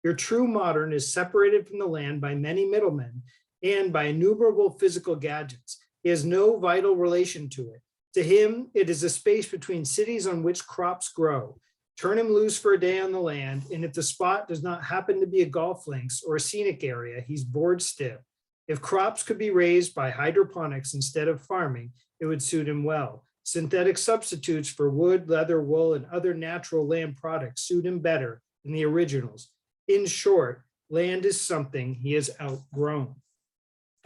Your true modern is separated from the land by many middlemen and by innumerable physical gadgets. He has no vital relation to it. To him, it is a space between cities on which crops grow. Turn him loose for a day on the land, and if the spot does not happen to be a golf links or a scenic area, he's bored stiff. If crops could be raised by hydroponics instead of farming, it would suit him well. Synthetic substitutes for wood, leather, wool, and other natural land products suit him better than the originals. In short, land is something he has outgrown.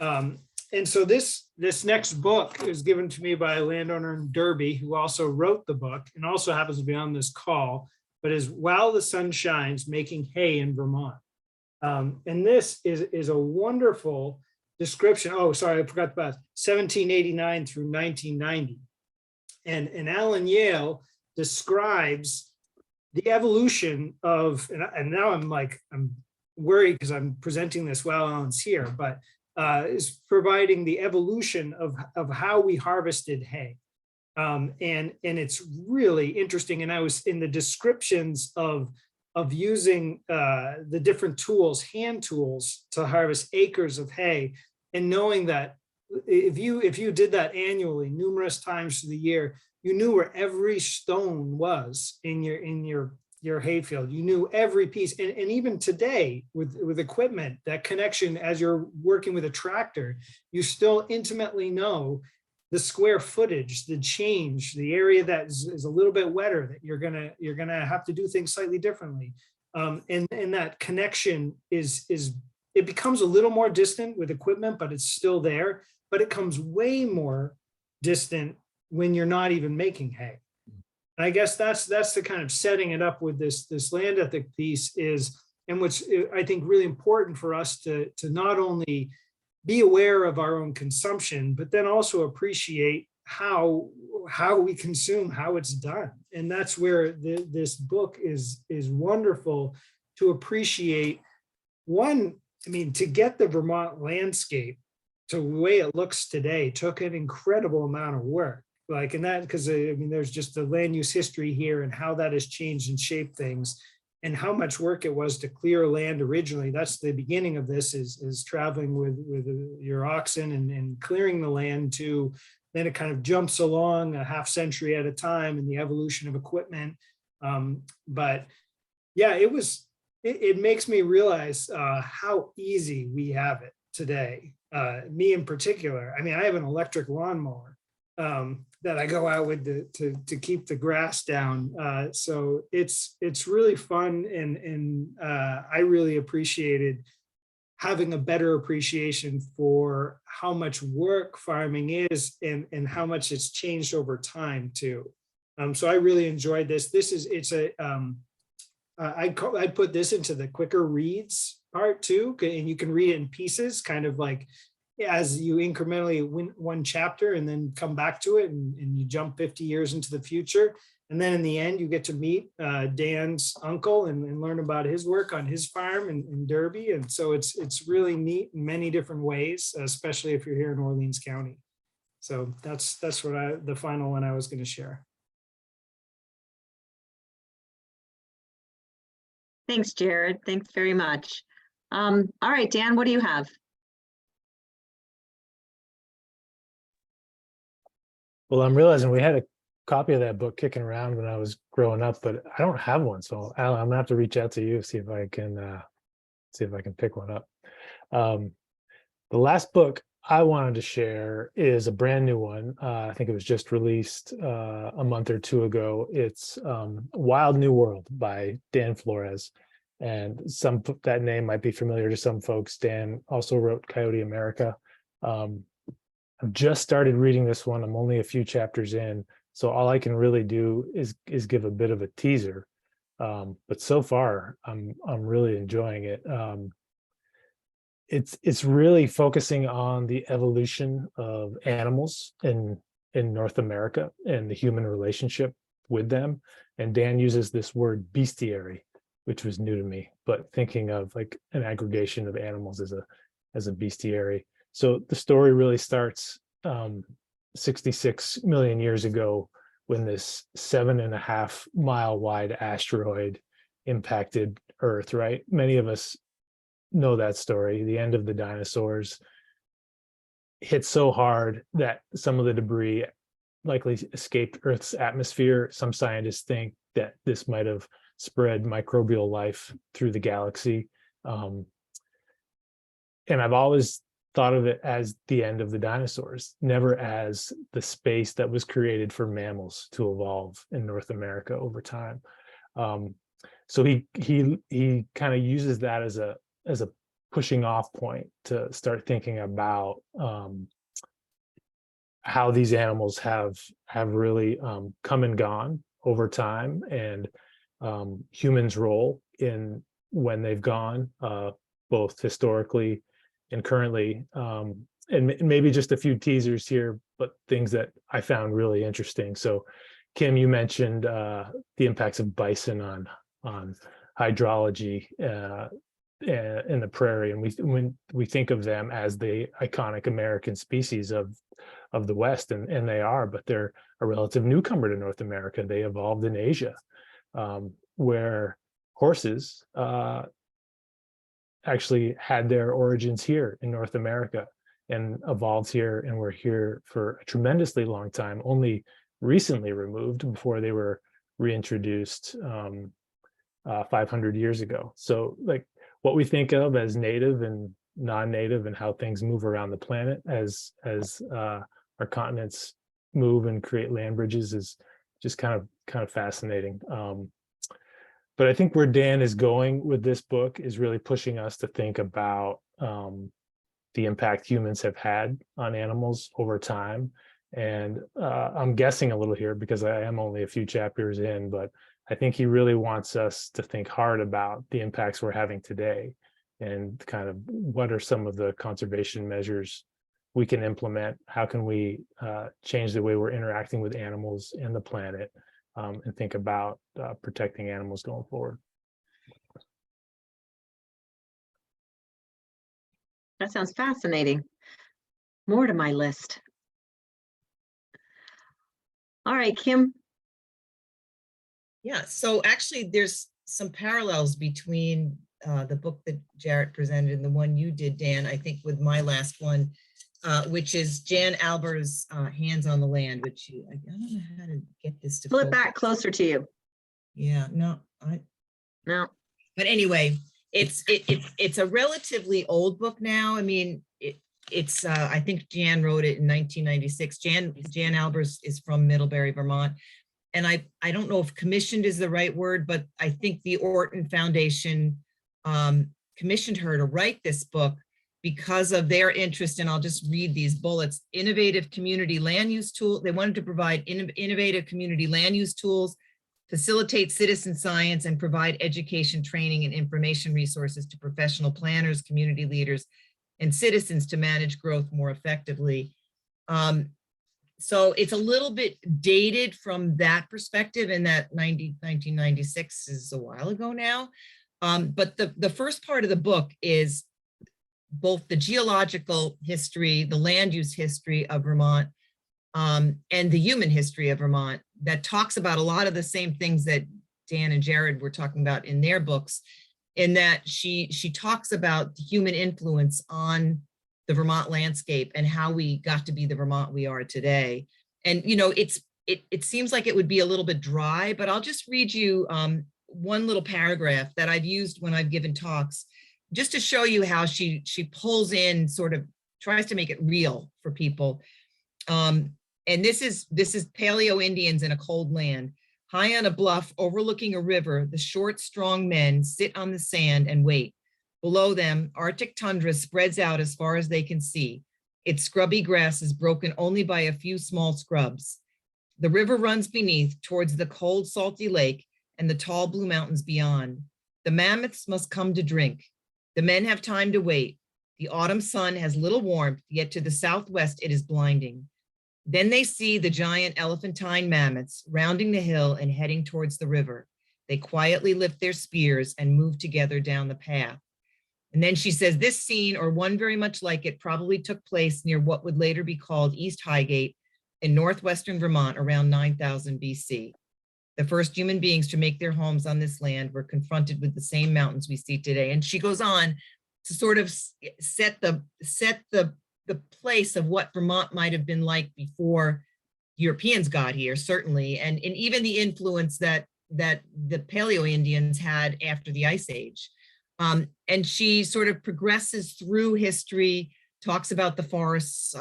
And so this next book is given to me by a landowner in Derby who also wrote the book and also happens to be on this call, but is While the Sun Shines, Making Hay in Vermont. And this is a wonderful description. Oh, sorry, I forgot about 1789 through 1990. And Alan Yale describes the evolution of, and now I'm worried because I'm presenting this while Alan's here, but is providing the evolution of how we harvested hay. And it's really interesting. And I was in the descriptions of using the different tools, hand tools, to harvest acres of hay, and knowing that if you did that annually numerous times through the year, you knew where every stone was in your hayfield. You knew every piece. And even today with equipment, that connection, as you're working with a tractor, you still intimately know the square footage, the change, the area that is a little bit wetter, that you're gonna have to do things slightly differently. And that connection it becomes a little more distant with equipment, but it's still there. But it comes way more distant when you're not even making hay. And I guess that's the kind of setting it up with this land ethic piece is, and what's I think really important for us to not only be aware of our own consumption, but then also appreciate how we consume, how it's done. And that's where this book is wonderful to appreciate. One, I mean, to get the Vermont landscape to the way it looks today took an incredible amount of work. Like, and that, because I mean, there's just the land use history here and how that has changed and shaped things, and how much work it was to clear land originally. That's the beginning of this, is traveling with your oxen and clearing the land, to then it kind of jumps along a half century at a time in the evolution of equipment. But yeah, it makes me realize how easy we have it today. Me in particular, I mean, I have an electric lawnmower that I go out with to keep the grass down. So it's really fun, and I really appreciated having a better appreciation for how much work farming is, and how much it's changed over time too. So I really enjoyed this. I'd put this into the quicker reads part too, and you can read it in pieces, kind of like as you incrementally win one chapter and then come back to it, and you jump 50 years into the future. And then in the end, you get to meet Dan's uncle and learn about his work on his farm in Derby. And so it's really neat in many different ways, especially if you're here in Orleans County. So that's what the final one I was going to share. Thanks, Jared. Thanks very much. All right, Dan, what do you have? Well, I'm realizing we had a copy of that book kicking around when I was growing up, but I don't have one. So Alan, I'm gonna have to reach out to you, see if I can pick one up. The last book I wanted to share is a brand new one. I think it was just released a month or two ago. It's Wild New World by Dan Flores. And that name might be familiar to some folks. Dan also wrote Coyote America. I've just started reading this one. I'm only a few chapters in, so all I can really do is give a bit of a teaser. But so far, I'm really enjoying it. It's really focusing on the evolution of animals in North America and the human relationship with them. And Dan uses this word bestiary, which was new to me, but thinking of like an aggregation of animals as a bestiary. So the story really starts 66 million years ago when this 7.5 mile wide asteroid impacted Earth, right? Many of us know that story. The end of the dinosaurs hit so hard that some of the debris likely escaped Earth's atmosphere. Some scientists think that this might have spread microbial life through the galaxy. And I've always thought of it as the end of the dinosaurs, never as the space that was created for mammals to evolve in North America over time. So he kind of uses that as a pushing off point to start thinking about how these animals have really come and gone over time, and humans' role in when they've gone, both historically and currently, and maybe just a few teasers here, but things that I found really interesting. So, Kim, you mentioned the impacts of bison on hydrology in the prairie, and when we think of them as the iconic American species of the West, and they are, but they're a relative newcomer to North America. They evolved in Asia, where horses actually had their origins here in North America and evolved here, and were here for a tremendously long time, only recently removed before they were reintroduced 500 years ago. So like what we think of as native and non-native and how things move around the planet as our continents move and create land bridges is just kind of fascinating. But I think where Dan is going with this book is really pushing us to think about the impact humans have had on animals over time. And I'm guessing a little here because I am only a few chapters in, but I think he really wants us to think hard about the impacts we're having today and kind of what are some of the conservation measures we can implement. How can we change the way we're interacting with animals and the planet, and think about protecting animals going forward. That sounds fascinating. More to my list. All right, Kim. Yeah, so actually there's some parallels between the book that Jarrett presented and the one you did, Dan, I think with my last one, which is Jan Alber's Hands on the Land, which I don't know how to get this to Flip focus. back closer to you. Yeah, no, No. but anyway, it's a relatively old book now. I mean, it's I think Jan wrote it in 1996. Jan Albers is from Middlebury, Vermont. And I don't know if commissioned is the right word, but I think the Orton Foundation commissioned her to write this book because of their interest in, I'll just read these bullets, innovative community land use tool. They wanted to provide innovative community land use tools, facilitate citizen science, and provide education, training, and information resources to professional planners, community leaders, and citizens to manage growth more effectively. So it's a little bit dated from that perspective, and that 1996 is a while ago now. But the first part of the book is both the geological history, the land use history of Vermont, and the human history of Vermont, that talks about a lot of the same things that Dan and Jared were talking about in their books, in that she talks about the human influence on the Vermont landscape and how we got to be the Vermont we are today. And, you know, it seems like it would be a little bit dry, but I'll just read you one little paragraph that I've used when I've given talks, just to show you how she pulls in, sort of tries to make it real for people. And this is Paleo Indians in a cold land. High on a bluff overlooking a river, the short, strong men sit on the sand and wait. Below them, Arctic tundra spreads out as far as they can see. Its scrubby grass is broken only by a few small scrubs. The river runs beneath towards the cold, salty lake and the tall blue mountains beyond. The mammoths must come to drink. The men have time to wait. The autumn sun has little warmth, yet to the southwest it is blinding. Then they see the giant elephantine mammoths rounding the hill and heading towards the river. They quietly lift their spears and move together down the path. And then she says, this scene, or one very much like it, probably took place near what would later be called East Highgate in northwestern Vermont around 9000 BC. The first human beings to make their homes on this land were confronted with the same mountains we see today. And she goes on to sort of set the place of what Vermont might have been like before Europeans got here, certainly, and even the influence that the Paleo Indians had after the Ice Age. And she sort of progresses through history, talks about the forests,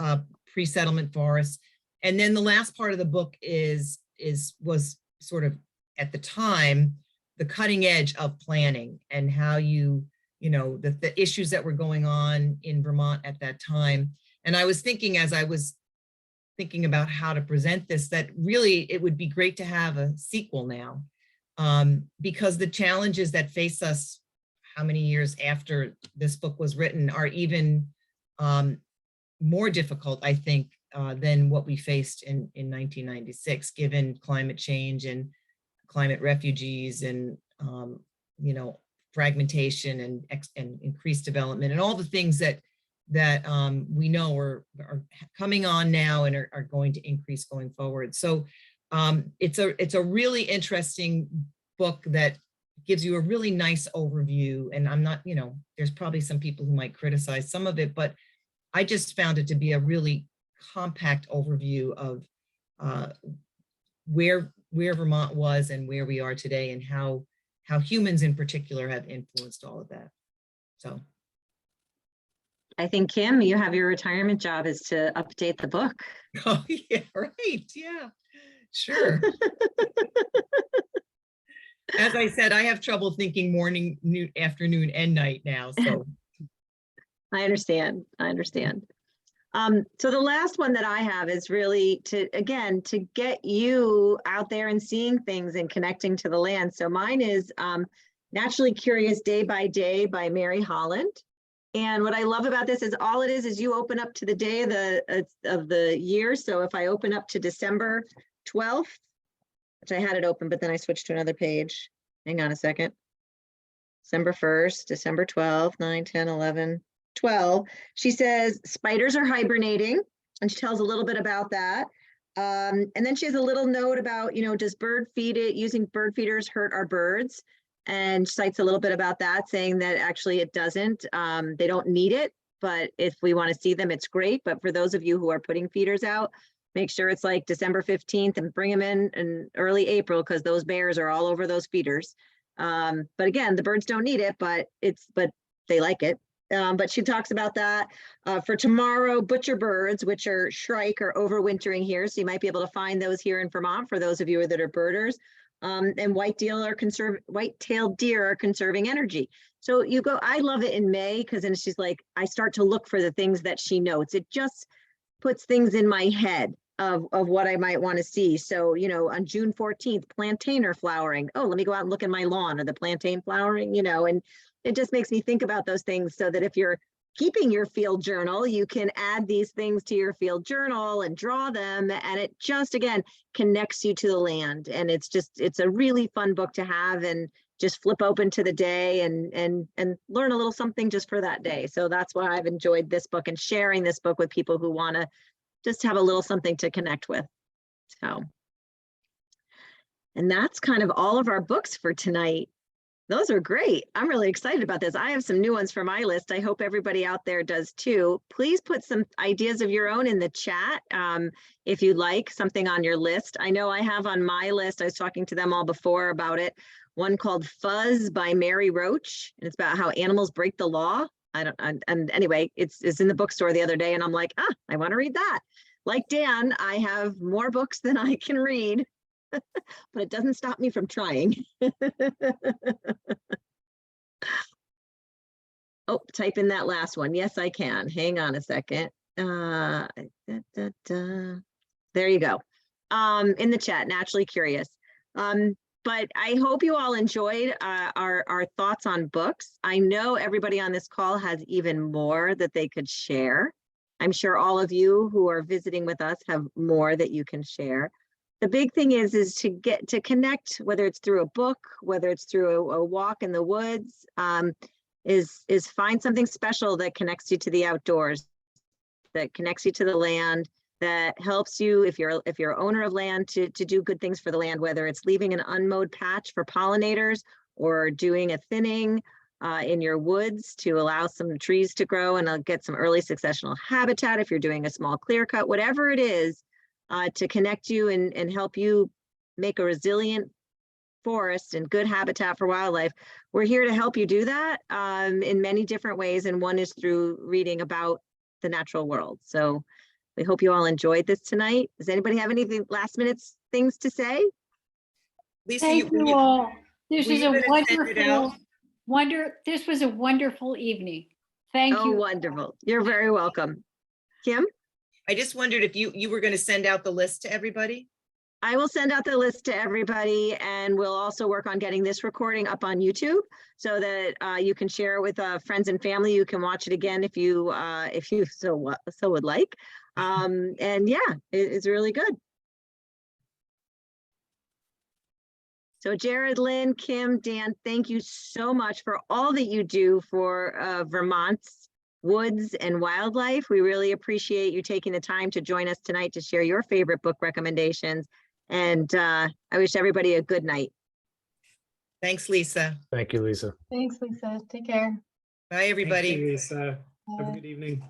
pre-settlement forests. And then the last part of the book was sort of, at the time, the cutting edge of planning, and how the issues that were going on in Vermont at that time. And I was thinking, as I was thinking about how to present this, that really it would be great to have a sequel now, because the challenges that face us how many years after this book was written are even more difficult, I think, than what we faced in 1996, given climate change and climate refugees and fragmentation and increased development and all the things that we know are coming on now and are going to increase going forward. So it's a really interesting book that gives you a really nice overview. And I'm not, there's probably some people who might criticize some of it, but I just found it to be a really compact overview of where Vermont was and where we are today, and how humans in particular have influenced all of that. So I think, Kim, you have your retirement job is to update the book. Oh yeah, right. Yeah, sure. As I said, I have trouble thinking morning, noon, afternoon, and night now. So I understand. So the last one that I have is really to get you out there and seeing things and connecting to the land. So mine is Naturally Curious Day by Day by Mary Holland. And what I love about this is all it is you open up to the day of the year. So if I open up to December 12th, which I had it open, but then I switched to another page. Hang on a second. December 1st, December 12th, 9, 10, 11, 12. She says spiders are hibernating, and she tells a little bit about that. And then she has a little note about, does using bird feeders hurt our birds? And cites a little bit about that, saying that actually it doesn't. They don't need it, but if we want to see them, it's great. But for those of you who are putting feeders out, make sure it's like December 15th and bring them in early April, because those bears are all over those feeders. But again, the birds don't need it, but they like it. But she talks about that. For tomorrow, butcher birds, which are shrike, are overwintering here. So you might be able to find those here in Vermont for those of you that are birders. And white-tailed deer are conserving energy. So I love it in May, because then she's like, I start to look for the things that she notes. It just puts things in my head of what I might want to see. So, on June 14th, plantain are flowering. Oh, let me go out and look at my lawn. Are the plantain flowering? And it just makes me think about those things, so that if you're keeping your field journal, you can add these things to your field journal and draw them. And it just, again, connects you to the land. And it's a really fun book to have and just flip open to the day and learn a little something just for that day. So that's why I've enjoyed this book and sharing this book with people who want to just have a little something to connect with. So, and that's kind of all of our books for tonight. Those are great. I'm really excited about this. I have some new ones for my list. I hope everybody out there does too. Please put some ideas of your own in the chat if you'd like something on your list. I know I have on my list, I was talking to them all before about it, one called Fuzz by Mary Roach. And it's about how animals break the law. And anyway, it's in the bookstore the other day and I'm like, I want to read that. Like Dan, I have more books than I can read. But it doesn't stop me from trying. Oh, type in that last one. Yes, I can. Hang on a second. There you go. In the chat, naturally curious. But I hope you all enjoyed our thoughts on books. I know everybody on this call has even more that they could share. I'm sure all of you who are visiting with us have more that you can share. The big thing is to get to connect, whether it's through a book, whether it's through a walk in the woods, is find something special that connects you to the outdoors, that connects you to the land, that helps you, if you're owner of land, to do good things for the land, whether it's leaving an unmowed patch for pollinators or doing a thinning in your woods to allow some trees to grow and get some early successional habitat, if you're doing a small clear cut, whatever it is, to connect you and help you make a resilient forest and good habitat for wildlife. We're here to help you do that in many different ways. And one is through reading about the natural world. So we hope you all enjoyed this tonight. Does anybody have anything last minute things to say? Lisa, Thank you all. This were is you a gonna send it out? this was a wonderful evening. Thank Oh, you. wonderful. You're very welcome. Kim? I just wondered if you were going to send out the list to everybody? I will send out the list to everybody and we'll also work on getting this recording up on YouTube so that you can share it with friends and family. You can watch it again if you so would like. And yeah, it's really good. So Jared, Lynn, Kim, Dan, thank you so much for all that you do for Vermont's woods and wildlife. We really appreciate you taking the time to join us tonight to share your favorite book recommendations. And I wish everybody a good night. Thanks, Lisa. Thank you, Lisa. Thanks, Lisa. Take care. Bye, everybody. Thank you, Lisa. Have a Bye. good evening.